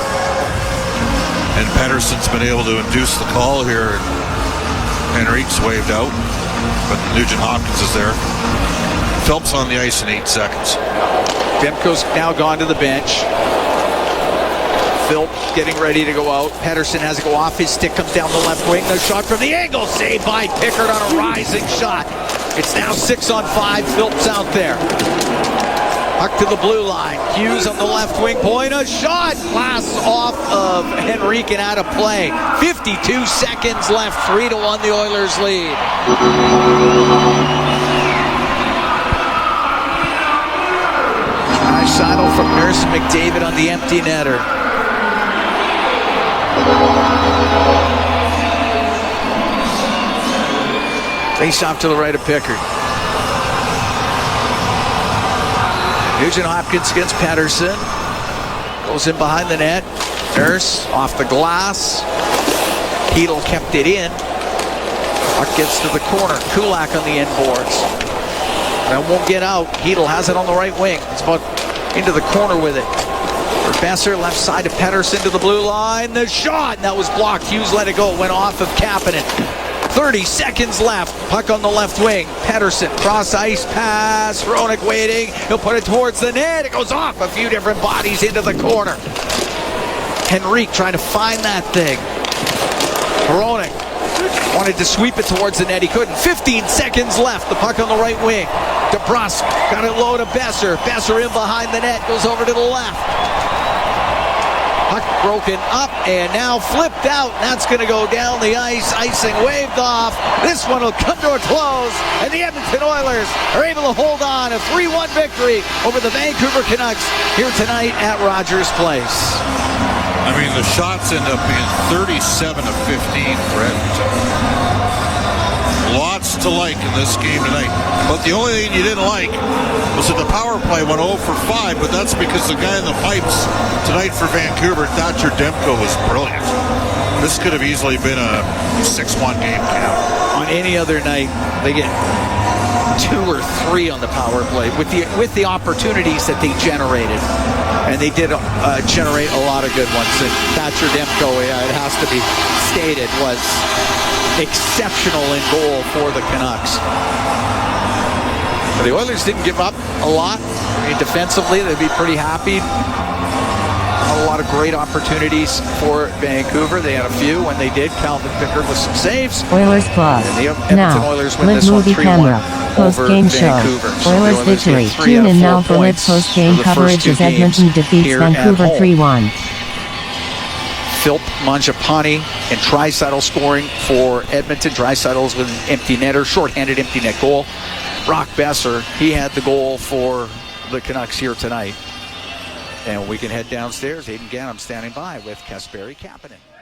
And Pettersson's been able to induce the call here. Henrique's waved out, but Nugent Hopkins is there. Phelps on the ice in 8 seconds. Demko's now gone to the bench. Phelps getting ready to go out. Pettersson has to go off his stick, comes down the left wing. The shot from the angle, saved by Pickard on a rising shot. It's now 6-on-5. Phelps out there. Puck to the blue line. Hughes on the left wing point. A shot. Blasts off of Henrique and out of play. 52 seconds left. 3-1 the Oilers lead. Draisaitl from Nurse McDavid on the empty netter. Face off to the right of Pickard. Nugent Hopkins against Pettersson. Goes in behind the net. Nurse off the glass. Heedle kept it in. Puck gets to the corner. Kulak on the end boards. That won't get out. Heedle has it on the right wing. It's about into the corner with it. For Besser, left side to Pettersson to the blue line. The shot, and that was blocked. Hughes let it go. It went off of Kapanen. 30 seconds left. Puck on the left wing. Pettersson, cross ice pass. Hronek waiting. He'll put it towards the net. It goes off a few different bodies into the corner. Henrique trying to find that thing. Hronek wanted to sweep it towards the net. He couldn't. 15 seconds left. The puck on the right wing. DeBrusk got it low to Besser. Besser in behind the net. Goes over to the left. Puck broken up and now flipped out. That's going to go down the ice. Icing waved off. This one will come to a close. And the Edmonton Oilers are able to hold on. A 3-1 victory over the Vancouver Canucks here tonight at Rogers Place. I mean, the shots end up being 37 of 15 for Edmonton. Lots to like in this game tonight. But the only thing you didn't like was that the power play went 0 for 5, but that's because the guy in the pipes tonight for Vancouver, Thatcher Demko, was brilliant. This could have easily been a 6-1 game count. On any other night, they get 2 or 3 on the power play with the opportunities that they generated. And they did generate a lot of good ones. And Thatcher Demko, it has to be stated, was exceptional in goal for the Canucks. But the Oilers didn't give up a lot. I mean, defensively, they'd be pretty happy. A lot of great opportunities for Vancouver. They had a few when they did. Calvin Pickard with some saves. Oilers Plus. And the Edmonton Now, Oilers win Live this one Movie 3-1 Camera. Post-game show. Vancouver. So Oilers the Oilers victory. get 3 Tune out of in 4 now for Live points post-game for the first coverage 2 as Edmonton games defeats here at Vancouver home. 3-1. Philp, Mangiapane, and Draisaitl scoring for Edmonton. Draisaitl's with an empty netter, shorthanded empty net goal. Brock Besser, he had the goal for the Canucks here tonight. And we can head downstairs. Aidan Gannam standing by with Kasperi Kapanen.